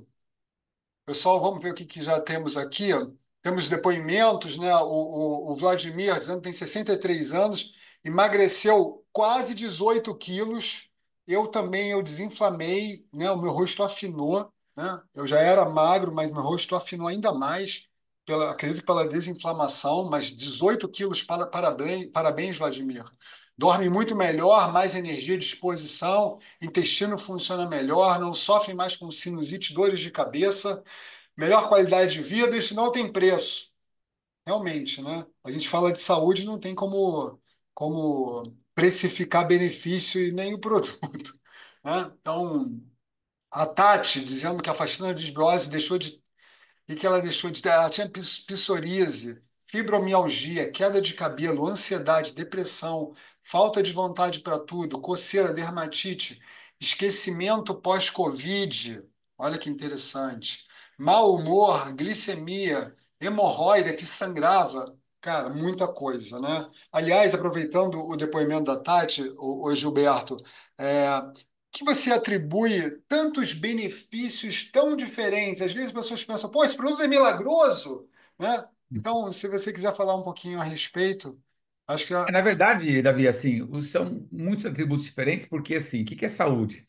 Pessoal, vamos ver o que já temos aqui. Temos depoimentos, né? O Vladimir dizendo que tem 63 anos, emagreceu quase 18 quilos. Eu também, eu desinflamei, né? O meu rosto afinou, né? Eu já era magro, mas meu rosto afinou ainda mais. acredito que pela desinflamação, mas 18 quilos, parabéns, parabéns, Vladimir. Dorme muito melhor, mais energia, disposição, intestino funciona melhor, não sofre mais com sinusite, dores de cabeça, melhor qualidade de vida, isso não tem preço. Realmente, né? A gente fala de saúde, não tem como precificar benefício e nem o produto, né? Então, a Tati dizendo que a faxina de desbiose deixou de que ela deixou de ter? Ela tinha psoríase, fibromialgia, queda de cabelo, ansiedade, depressão, falta de vontade para tudo, coceira, dermatite, esquecimento pós-Covid. Olha que interessante. Mau humor, glicemia, hemorroida que sangrava. Cara, muita coisa, né? Aliás, aproveitando o depoimento da Tati, o Gilberto, é, que você atribui tantos benefícios tão diferentes. Às vezes as pessoas pensam, pô, esse produto é milagroso, né? Então, se você quiser falar um pouquinho a respeito, acho que Na verdade, Davi, assim, são muitos atributos diferentes, porque assim, o que que é saúde?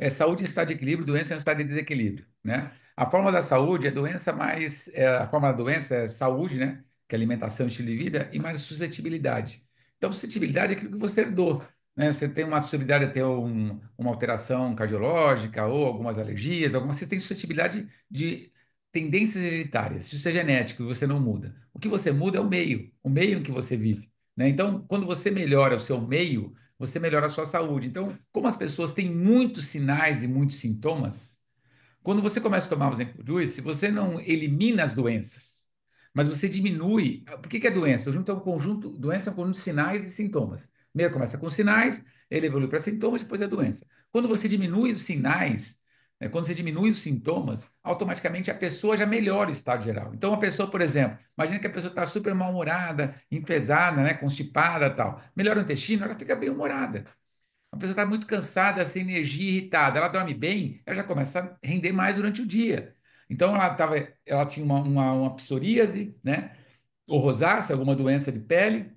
Saúde é estado de equilíbrio, doença é um estado de desequilíbrio, né? A forma da saúde é doença mais, a forma da doença é saúde, né? Que é alimentação, estilo de vida, e mais a suscetibilidade. Então, suscetibilidade é aquilo que você herdou, né? Você tem uma suscetibilidade a ter uma alteração cardiológica ou algumas alergias, você tem suscetibilidade de tendências hereditárias. Isso é genético e você não muda. O que você muda é o meio em que você vive, né? Então, quando você melhora o seu meio, você melhora a sua saúde. Então, como as pessoas têm muitos sinais e muitos sintomas, quando você começa a tomar o Zenco Juice, você não elimina as doenças, mas você diminui. Por que que é doença? Doença é um conjunto de sinais e sintomas. Primeiro começa com sinais, ele evolui para sintomas, depois é doença. Quando você diminui os sinais, né, quando você diminui os sintomas, automaticamente a pessoa já melhora o estado geral. Então, a pessoa, por exemplo, imagina que a pessoa está super mal-humorada, enfesada, né, constipada, tal. Melhora o intestino, ela fica bem-humorada. A pessoa está muito cansada, sem energia, irritada. Ela dorme bem, ela já começa a render mais durante o dia. Então, ela tinha uma psoríase, né? Ou rosácea, alguma doença de pele,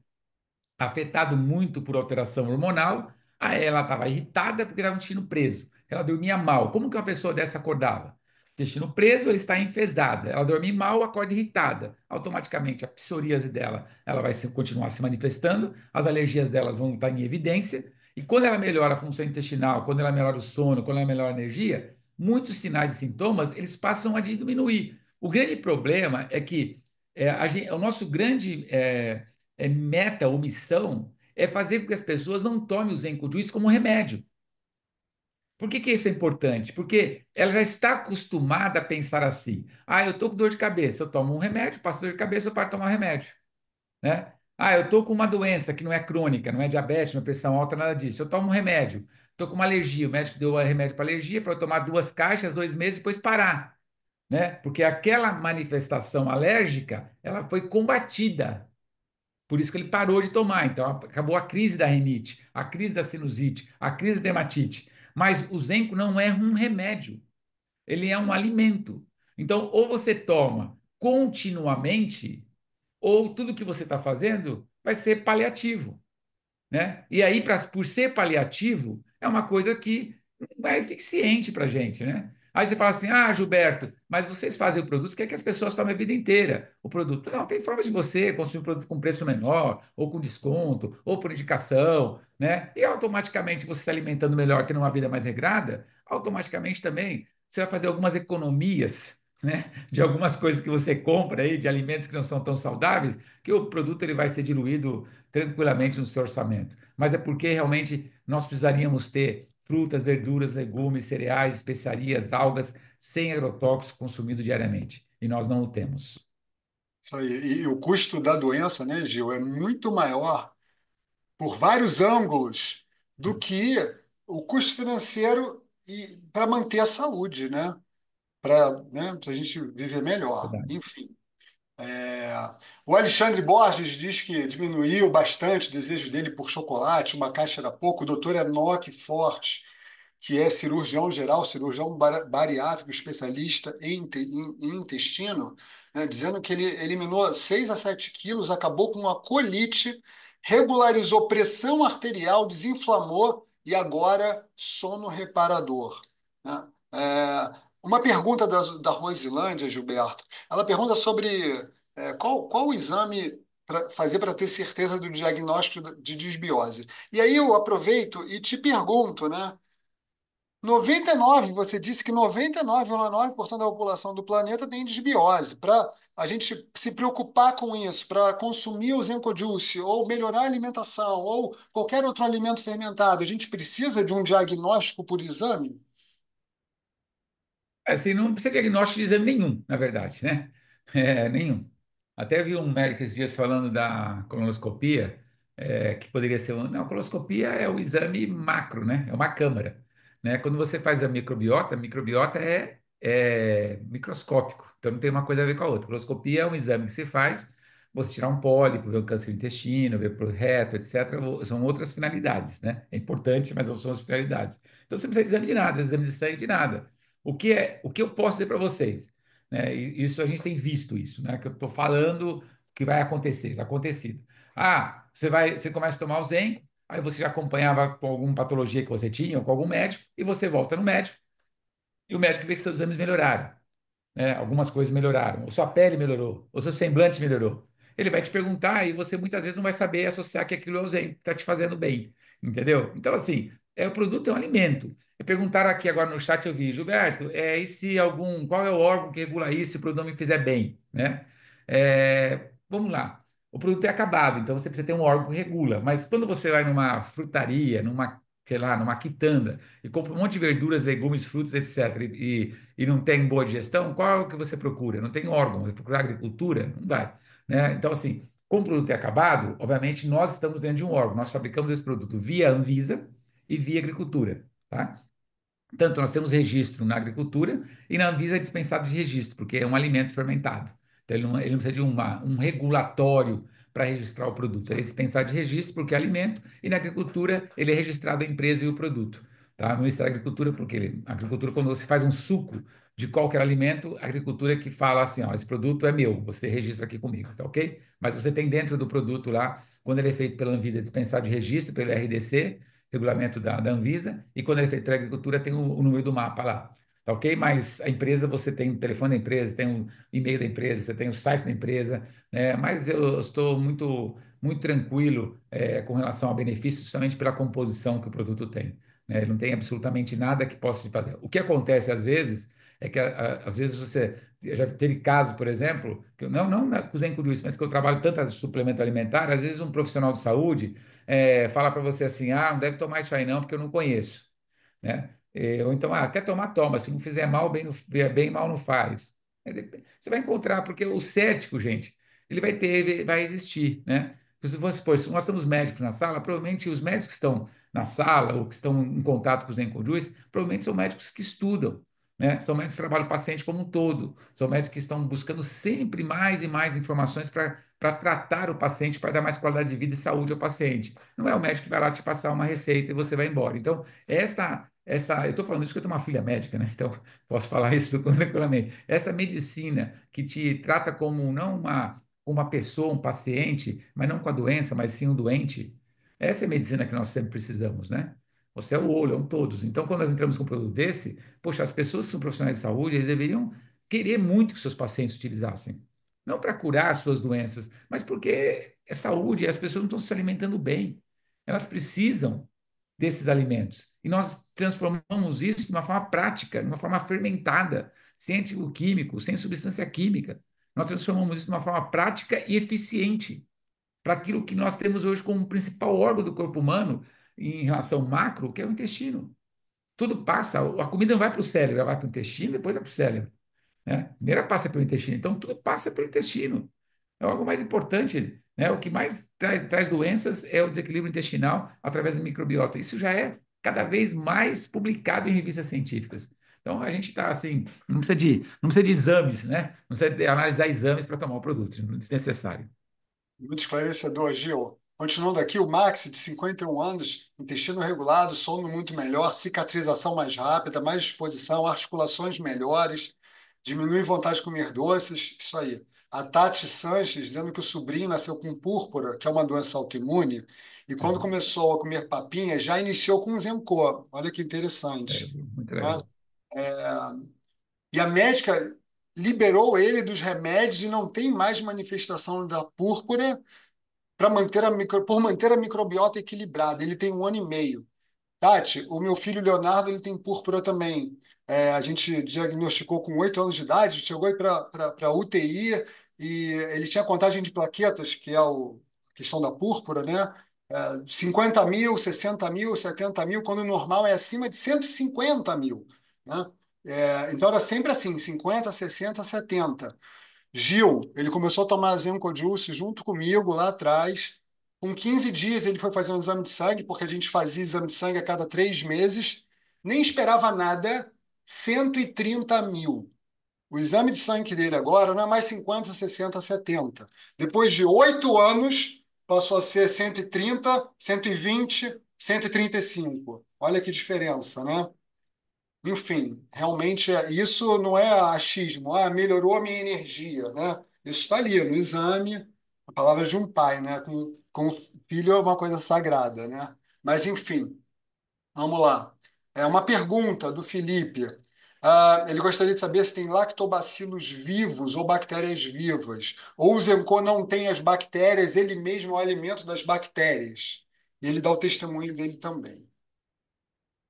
afetado muito por alteração hormonal. Aí ela estava irritada porque estava o intestino preso. Ela dormia mal. Como que uma pessoa dessa acordava? Intestino preso, ela está enfesada. Ela dorme mal, acorda irritada. Automaticamente, a psoríase dela, ela vai continuar se manifestando, as alergias delas vão estar em evidência. E quando ela melhora a função intestinal, quando ela melhora o sono, quando ela melhora a energia, muitos sinais e sintomas, eles passam a diminuir. O grande problema é que o nosso grande meta ou missão é fazer com que as pessoas não tomem o Zenco Juice como remédio. Por que que isso é importante? Porque ela já está acostumada a pensar assim: ah, eu estou com dor de cabeça, eu tomo um remédio, passo dor de cabeça, eu paro de tomar um remédio, né? Ah, eu estou com uma doença que não é crônica, não é diabetes, não é pressão alta, nada disso. Eu tomo um remédio. Estou com uma alergia, o médico deu remédio para alergia para eu tomar 2 caixas, 2 meses, depois parar, né? Porque aquela manifestação alérgica, ela foi combatida. Por isso que ele parou de tomar. Então, acabou a crise da rinite, a crise da sinusite, a crise da dermatite. Mas o Zenco não é um remédio, ele é um alimento. Então, ou você toma continuamente, ou tudo que você está fazendo vai ser paliativo, né? E aí, por ser paliativo, é uma coisa que não é eficiente para a gente, né? Aí você fala assim: ah, Gilberto, mas vocês fazem o produto, quer que as pessoas tomem a vida inteira. O produto, não, tem forma de você consumir um produto com preço menor, ou com desconto, ou por indicação, né? E automaticamente você se alimentando melhor, tendo uma vida mais regrada, automaticamente também você vai fazer algumas economias, né? De algumas coisas que você compra aí, de alimentos que não são tão saudáveis, que o produto ele vai ser diluído tranquilamente no seu orçamento. Mas é porque realmente nós precisaríamos ter frutas, verduras, legumes, cereais, especiarias, algas sem agrotóxicos consumidos diariamente. E nós não o temos. isso aí. E o custo da doença, né, Gil, é muito maior por vários ângulos do que o custo financeiro e para manter a saúde, né? Para, né, a gente viver melhor. Verdade. Enfim. É, o Alexandre Borges diz que diminuiu bastante o desejo dele por chocolate, uma caixa era pouco. O doutor Enoque Forte, que é cirurgião geral, cirurgião bariátrico, especialista em intestino, né, dizendo que ele eliminou 6 a 7 quilos, acabou com uma colite, regularizou pressão arterial, desinflamou e agora sono reparador, né? Uma pergunta da Rosilândia, Gilberto. Ela pergunta sobre Qual o exame para fazer para ter certeza do diagnóstico de disbiose? E aí eu aproveito e te pergunto, né? 99, você disse que 99,9% da população do planeta tem disbiose. Para a gente se preocupar com isso, para consumir o Zenco Juice, ou melhorar a alimentação, ou qualquer outro alimento fermentado, a gente precisa de um diagnóstico por exame? Assim, não precisa de diagnóstico de exame nenhum, na verdade, né? Nenhum. Até vi um médico esses dias falando da colonoscopia, que poderia ser uma. Não, a colonoscopia é o exame macro, né? É uma câmara, né? Quando você faz a microbiota é microscópico, então não tem uma coisa a ver com a outra. A colonoscopia é um exame que se faz, você tirar um pólipo, ver o câncer do intestino, ver para o reto, etc. São outras finalidades, né? É importante, mas não são as finalidades. Então você não precisa de exame de nada, exame de sangue de nada. O que eu posso dizer para vocês? Né? Isso a gente tem visto isso, né? Que eu estou falando que vai acontecer, já acontecido. Você começa a tomar o Zenco, aí você já acompanhava com alguma patologia que você tinha, ou com algum médico, e você volta no médico, e o médico vê que seus exames melhoraram, né? Algumas coisas melhoraram, ou sua pele melhorou, ou seu semblante melhorou. Ele vai te perguntar e você muitas vezes não vai saber associar que aquilo é o Zen, que está te fazendo bem, entendeu? Então, assim, o produto é um alimento. E perguntaram aqui agora no chat, eu vi, Gilberto, e se qual é o órgão que regula isso se o produto não me fizer bem, né? Vamos lá. O produto é acabado, então você precisa ter um órgão que regula. Mas quando você vai numa frutaria, sei lá, numa quitanda, e compra um monte de verduras, legumes, frutos, etc., e não tem boa digestão, qual é o que você procura? Não tem órgão, você procura agricultura? Não vai, né? Então, assim, como o produto é acabado, obviamente nós estamos dentro de um órgão, nós fabricamos esse produto via Anvisa e via agricultura, tá? Tanto nós temos registro na agricultura e na Anvisa é dispensado de registro, porque é um alimento fermentado. Então, ele não precisa de um regulatório para registrar o produto. Ele é dispensado de registro porque é alimento e na agricultura ele é registrado a empresa e o produto. Tá? No Ministério da Agricultura, porque a agricultura, quando você faz um suco de qualquer alimento, a agricultura é que fala assim, ó, esse produto é meu, você registra aqui comigo, tá ok? Mas você tem dentro do produto lá, quando ele é feito pela Anvisa, é dispensado de registro, pelo RDC, regulamento da Anvisa, e quando ele é feito para a agricultura, tem o número do mapa lá. Tá ok? Mas a empresa, você tem o telefone da empresa, tem o e-mail da empresa, você tem o site da empresa, né? Mas eu estou muito tranquilo com relação ao benefício, somente pela composição que o produto tem. Né? Ele não tem absolutamente nada que possa fazer. O que acontece às vezes é que às vezes você já teve caso, por exemplo, que eu não na cozinha com juiz, mas que eu trabalho tanto suplemento alimentar, às vezes um profissional de saúde fala para você assim, não deve tomar isso aí não, porque eu não conheço, né? Ou então, quer tomar, toma, se não fizer mal, bem mal não faz. Você vai encontrar, porque o cético, gente, ele vai existir, né? Se você supor, se nós temos médicos na sala, provavelmente os médicos que estão na sala ou que estão em contato com os Nencojus, provavelmente são médicos que estudam, né? São médicos que trabalham o paciente como um todo, são médicos que estão buscando sempre mais e mais informações para tratar o paciente, para dar mais qualidade de vida e saúde ao paciente. Não é o médico que vai lá te passar uma receita e você vai embora. Então, eu estou falando isso porque eu tenho uma filha médica, né? Então, posso falar isso tranquilamente. Essa medicina que te trata como não uma pessoa, um paciente, mas não com a doença, mas sim um doente, essa é a medicina que nós sempre precisamos, né? Você é o olho, é um todos. Então, quando nós entramos com um produto desse, poxa, as pessoas que são profissionais de saúde, eles deveriam querer muito que seus pacientes utilizassem. Não para curar as suas doenças, mas porque é saúde e as pessoas não estão se alimentando bem. Elas precisam desses alimentos. E nós transformamos isso de uma forma prática, de uma forma fermentada, sem antigo químico, sem substância química. Nós transformamos isso de uma forma prática e eficiente para aquilo que nós temos hoje como principal órgão do corpo humano em relação macro, que é o intestino. Tudo passa, a comida não vai para o cérebro, ela vai para o intestino, depois vai para o cérebro. Né? Primeiro passa pelo intestino, então tudo passa pelo intestino. É algo mais importante, né? O que mais traz doenças é o desequilíbrio intestinal através da microbiota. Isso já é cada vez mais publicado em revistas científicas. Então a gente está assim, não precisa de exames, né? Não precisa de analisar exames para tomar o produto, não é desnecessário. Muito esclarecedor, Gil. Continuando aqui, o Max, de 51 anos, intestino regulado, sono muito melhor, cicatrização mais rápida, mais disposição, articulações melhores, diminui vontade de comer doces, isso aí. A Tati Sanches dizendo que o sobrinho nasceu com púrpura, que é uma doença autoimune, e quando É, começou a comer papinha, já iniciou com Zencor. Olha que é interessante. muito Né? legal. É, e a médica liberou ele dos remédios e não tem mais manifestação da púrpura para manter por manter a microbiota equilibrada. Ele tem 1 ano e meio. Tati, o meu filho Leonardo, ele tem púrpura também. A gente diagnosticou com 8 anos de idade, chegou aí para UTI e ele tinha contagem de plaquetas, que é a questão da púrpura, né? 50 mil, 60 mil, 70 mil, quando o normal é acima de 150 mil, né? Então era sempre assim, 50, 60, 70. Gil, ele começou a tomar Zenco Juice junto comigo lá atrás. Com 15 dias ele foi fazer um exame de sangue, porque a gente fazia exame de sangue a cada 3 meses. Nem esperava nada, 130 mil. O exame de sangue dele agora não é mais 50, 60, 70. Depois de 8 anos, passou a ser 130, 120, 135. Olha que diferença, né? Enfim, realmente isso não é achismo, melhorou a minha energia, né? Isso está ali no exame, a palavra de um pai, né? Com o filho é uma coisa sagrada, né? Mas enfim, vamos lá. É uma pergunta do Felipe. Ele gostaria de saber se tem lactobacilos vivos ou bactérias vivas. Ou o Zenco não tem as bactérias, ele mesmo é o alimento das bactérias. E ele dá o testemunho dele também.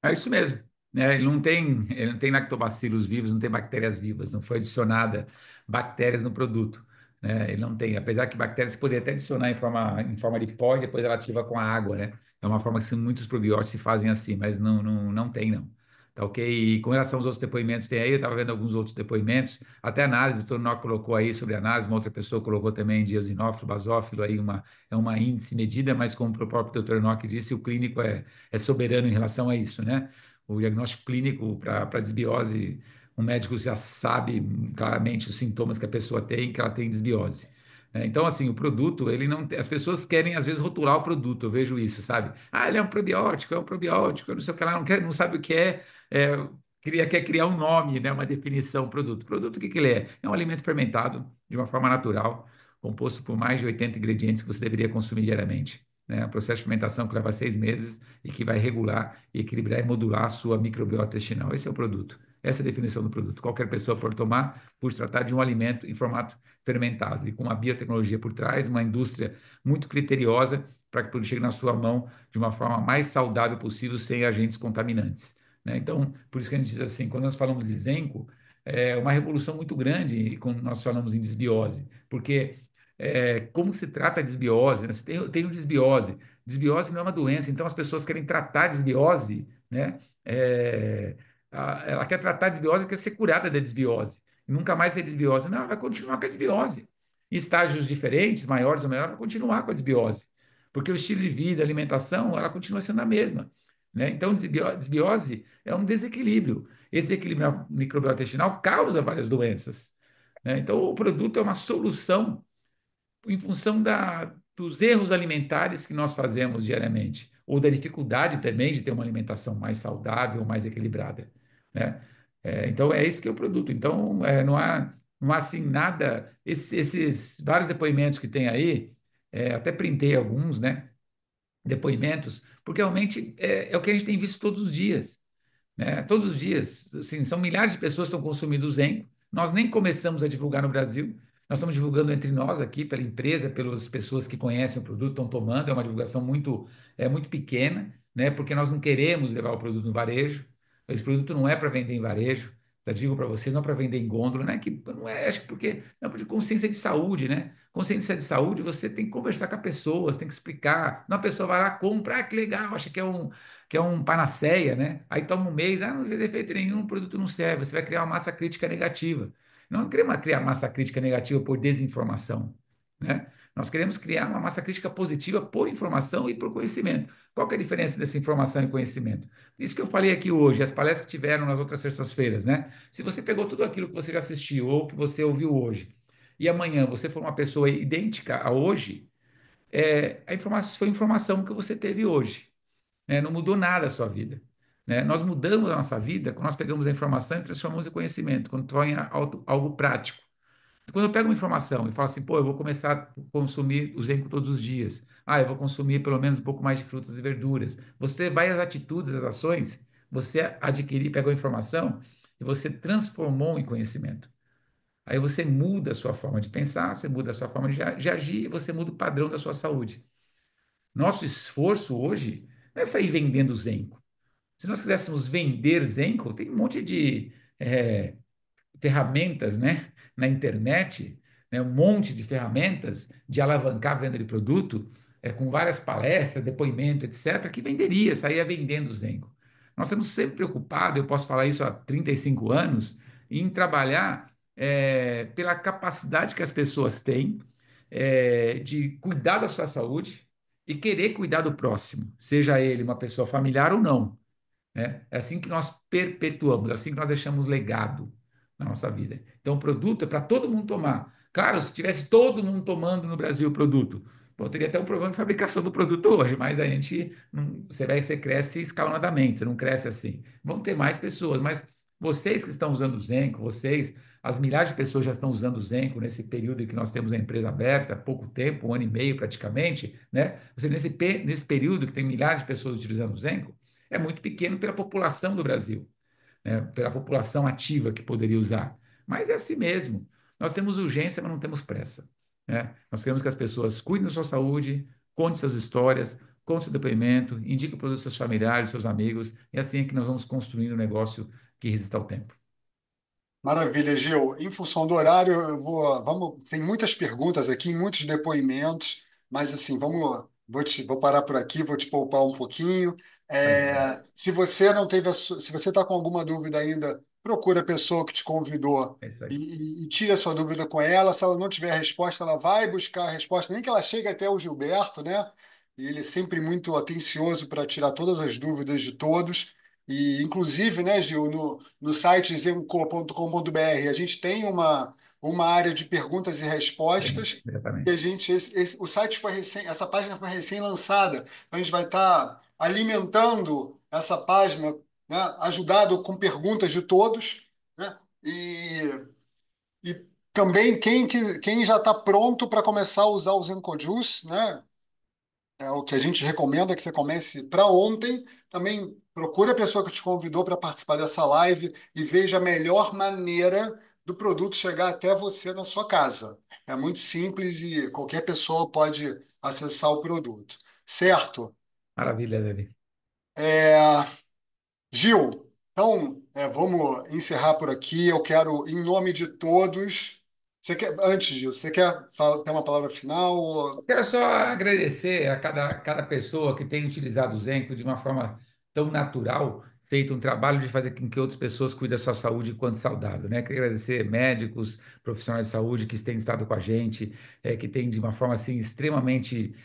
É isso mesmo. Né? Ele não tem lactobacilos vivos, não tem bactérias vivas, não foi adicionada bactérias no produto. Né? Ele não tem, apesar que bactérias você poderia até adicionar em forma de pó e depois ela ativa com a água, né? É uma forma que muitos probióticos se fazem assim, mas não tem, não. Tá ok? E com relação aos outros depoimentos, tem aí, eu estava vendo alguns outros depoimentos, até análise, o doutor Nock colocou aí sobre análise, uma outra pessoa colocou também diazinófilo, basófilo, aí é uma índice medida, mas como o próprio doutor Nock disse, o clínico é soberano em relação a isso, né? O diagnóstico clínico para desbiose, o médico já sabe claramente os sintomas que a pessoa tem, que ela tem desbiose. Né? Então, assim, o produto, ele não, as pessoas querem às vezes rotular o produto, eu vejo isso, sabe? Ah, ele é um probiótico, eu não sei o que lá, não sabe o que quer criar um nome, né, uma definição produto. Produto, o que que ele é? É um alimento fermentado de uma forma natural, composto por mais de 80 ingredientes que você deveria consumir diariamente. Né? Um processo de fermentação que leva 6 meses e que vai regular, equilibrar e modular a sua microbiota intestinal. Esse é o produto. Essa é a definição do produto. Qualquer pessoa pode tomar por se tratar de um alimento em formato fermentado e com uma biotecnologia por trás, uma indústria muito criteriosa para que tudo chegue na sua mão de uma forma mais saudável possível, sem agentes contaminantes. Né? Então, por isso que a gente diz assim, quando nós falamos de Zenco, é uma revolução muito grande quando nós falamos em desbiose, porque como se trata a desbiose, né? Você tem o desbiose. Desbiose não é uma doença, então as pessoas querem tratar a desbiose, né? Ela quer tratar a desbiose, quer ser curada da desbiose. E nunca mais ter desbiose. Não, ela vai continuar com a desbiose. Em estágios diferentes, maiores ou menores, ela vai continuar com a desbiose. Porque o estilo de vida, a alimentação, ela continua sendo a mesma. Né? Então, desbiose é um desequilíbrio. Esse desequilíbrio microbiota intestinal causa várias doenças. Né? Então, o produto é uma solução em função dos erros alimentares que nós fazemos diariamente, ou da dificuldade também de ter uma alimentação mais saudável, mais equilibrada, né? Então, é esse que é o produto. Então, não há assim nada, esses vários depoimentos que tem aí, até printei alguns, né? Depoimentos, porque realmente é o que a gente tem visto todos os dias, né? Todos os dias, assim, são milhares de pessoas que estão consumindo o Zenco. Nós nem começamos a divulgar no Brasil. Nós estamos divulgando entre nós aqui, pela empresa, pelas pessoas que conhecem o produto, estão tomando. É uma divulgação muito pequena, né? Porque nós não queremos levar o produto no varejo. Esse produto não é para vender em varejo. Já digo para vocês, não é para vender em gôndola, não é que não é, acho que porque é por consciência de saúde, né? Consciência de saúde, você tem que conversar com a pessoa, você tem que explicar. Não, a pessoa vai lá, compra, que legal, acha que é um panaceia, né? Aí toma um mês, não fez efeito nenhum, o produto não serve, você vai criar uma massa crítica negativa. Não queremos criar massa crítica negativa por desinformação, né? Nós queremos criar uma massa crítica positiva por informação e por conhecimento. Qual que é a diferença dessa informação e conhecimento? Isso que eu falei aqui hoje, as palestras que tiveram nas outras terças-feiras, né? Se você pegou tudo aquilo que você já assistiu ou que você ouviu hoje, e amanhã você for uma pessoa idêntica a hoje, a informação foi a informação que você teve hoje, né? Não mudou nada a sua vida. Né? Nós mudamos a nossa vida quando nós pegamos a informação e transformamos em conhecimento, quando torna algo prático. Quando eu pego uma informação e falo assim, pô, eu vou começar a consumir o Zenco todos os dias. Eu vou consumir pelo menos um pouco mais de frutas e verduras. Você vai às atitudes, às ações, você adquirir, pegou a informação e você transformou em conhecimento. Aí você muda a sua forma de pensar, você muda a sua forma de agir e você muda o padrão da sua saúde. Nosso esforço hoje não é sair vendendo Zenco. Se nós quiséssemos vender Zenco, tem um monte de ferramentas, né, na internet, né, um monte de ferramentas de alavancar a venda de produto, com várias palestras, depoimento, etc., que venderia, saía vendendo o Zengo. Nós estamos sempre preocupados, eu posso falar isso há 35 anos, em trabalhar pela capacidade que as pessoas têm de cuidar da sua saúde e querer cuidar do próximo, seja ele uma pessoa familiar ou não, né? É assim que nós perpetuamos, é assim que nós deixamos legado na nossa vida. Então, o produto é para todo mundo tomar. Claro, se tivesse todo mundo tomando no Brasil o produto, pô, teria até um problema de fabricação do produto hoje, mas a gente, não, você cresce escalonadamente, você não cresce assim. Vão ter mais pessoas, mas vocês que estão usando o Zenco, vocês, as milhares de pessoas já estão usando o Zenco nesse período em que nós temos a empresa aberta, há pouco tempo, um ano e meio praticamente, né? Você, nesse período que tem milhares de pessoas utilizando o Zenco, é muito pequeno pela população do Brasil, né? Pela população ativa que poderia usar. Mas é assim mesmo. Nós temos urgência, mas não temos pressa, né? Nós queremos que as pessoas cuidem da sua saúde, contem suas histórias, contem seu depoimento, indiquem o produto aos seus familiares, seus amigos, e assim é que nós vamos construindo um negócio que resista ao tempo. Maravilha, Gil. Em função do horário, vamos, tem muitas perguntas aqui, muitos depoimentos, mas assim, vou parar por aqui, vou te poupar um pouquinho. Imagina. Se você não teve, se você está com alguma dúvida ainda, procura a pessoa que te convidou É isso aí. e tire a sua dúvida com ela. Se ela não tiver a resposta, ela vai buscar a resposta, nem que ela chegue até o Gilberto, né? E ele é sempre muito atencioso para tirar todas as dúvidas de todos. E, inclusive, né, Gil, no site zenco.com.br, a gente tem uma área de perguntas e Tem, respostas. E a exatamente. gente, o site foi essa página foi recém-lançada. Então a gente vai estar alimentando essa página, né, ajudado com perguntas de todos, né? E também quem já está pronto para começar a usar o Zencojuice, né? O que a gente recomenda é que você comece para ontem. Também procure a pessoa que te convidou para participar dessa live e veja a melhor maneira do produto chegar até você na sua casa. É muito simples e qualquer pessoa pode acessar o produto. Certo? Maravilha, Davi. É, Gil, então vamos encerrar por aqui. Eu quero, em nome de todos. Antes, Gil, você quer ter uma palavra final? Quero só agradecer a cada pessoa que tem utilizado o Zenco de uma forma tão natural, feito um trabalho de fazer com que outras pessoas cuidem da sua saúde enquanto saudável, né? Queria agradecer médicos, profissionais de saúde que têm estado com a gente, que têm de uma forma assim extremamente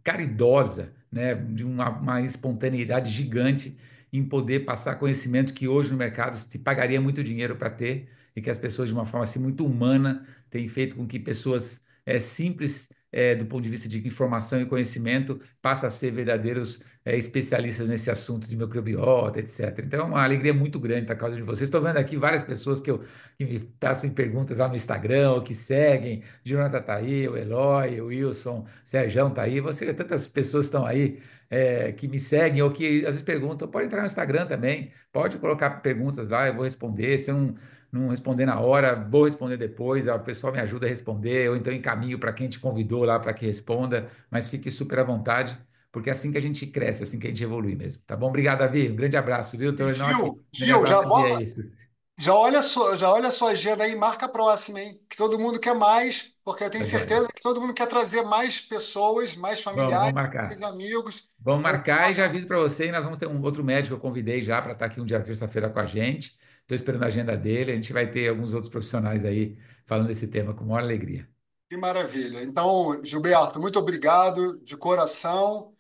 caridosa, né? De uma espontaneidade gigante em poder passar conhecimento que hoje no mercado se pagaria muito dinheiro para ter e que as pessoas de uma forma assim muito humana têm feito com que pessoas simples do ponto de vista de informação e conhecimento, passa a ser verdadeiros especialistas nesse assunto de microbiota, etc. Então, é uma alegria muito grande estar com a causa de vocês. Estou vendo aqui várias pessoas que me passam perguntas lá no Instagram, ou que seguem. Jonathan está aí, o Eloy, o Wilson, o Sérgio está aí. Você vê tantas pessoas estão aí que me seguem ou que às vezes perguntam. Pode entrar no Instagram também, pode colocar perguntas lá, eu vou responder. Se eu não responder na hora, vou responder depois, o pessoal me ajuda a responder, ou então encaminho para quem te convidou lá para que responda, mas fique super à vontade, porque é assim que a gente cresce, é assim que a gente evolui mesmo. Tá bom? Obrigado, Davi. Um grande abraço, viu? E Tô indo aqui, Gil, negócio para fazer isso. já olha a sua agenda aí, marca a próxima, hein? Que todo mundo quer mais, porque eu tenho Tá joia. certeza que todo mundo quer trazer mais pessoas, mais Vamos familiares, mais marcar. amigos. Vamos Então, marcar e já aviso para você, e nós vamos ter um outro médico que eu convidei já para estar aqui um dia terça-feira com a gente. Estou esperando a agenda dele, a gente vai ter alguns outros profissionais aí falando desse tema com maior alegria. que maravilha. Então, Gilberto, muito obrigado de coração.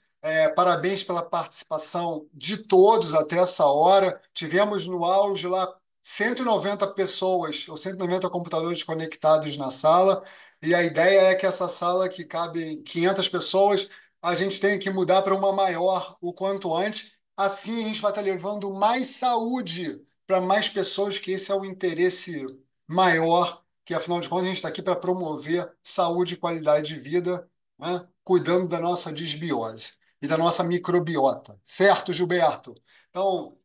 Parabéns pela participação de todos até essa hora. Tivemos no auge lá 190 pessoas, ou 190 computadores conectados na sala. E a ideia é que essa sala, que cabe 500 pessoas, a gente tenha que mudar para uma maior o quanto antes. Assim, a gente vai estar levando mais saúde para mais pessoas, que esse é o interesse maior, que afinal de contas a gente está aqui para promover saúde e qualidade de vida, né? Cuidando da nossa disbiose e da nossa microbiota. Certo, Gilberto? Então,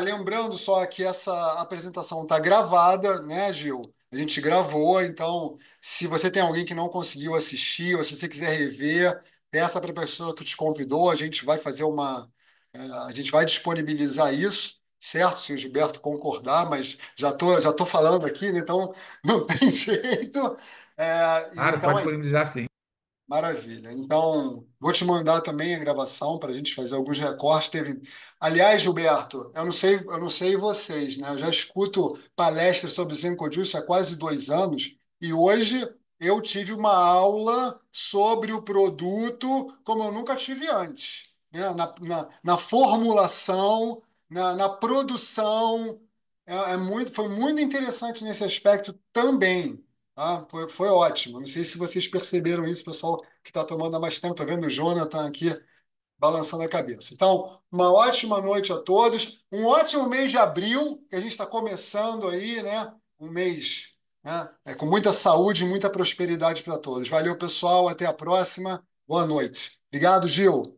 lembrando só que essa apresentação está gravada, né, Gil? A A gente gravou, então, se você tem alguém que não conseguiu assistir, ou se você quiser rever, peça para a pessoa que te convidou, a gente vai fazer a gente vai disponibilizar isso, certo? Se o Gilberto concordar, mas já tô falando aqui, né? Então não tem jeito. Claro, Então pode é isso. disponibilizar sim. Maravilha. Então, vou te mandar também a gravação para a gente fazer alguns recortes. Aliás, Gilberto, eu não sei vocês, né? Eu já escuto palestras sobre Zen Kojutsu há quase 2 anos e hoje eu tive uma aula sobre o produto como eu nunca tive antes, né? Na formulação, na produção. Foi muito interessante nesse aspecto também. Ah, foi ótimo. Não sei se vocês perceberam isso, pessoal que está tomando há mais tempo. Estou vendo o Jonathan aqui balançando a cabeça. Então, uma ótima noite a todos. Um ótimo mês de abril, que a gente está começando aí, né? Um mês, né? Com muita saúde e muita prosperidade para todos. Valeu, pessoal. Até a próxima. Boa noite. Obrigado, Gil.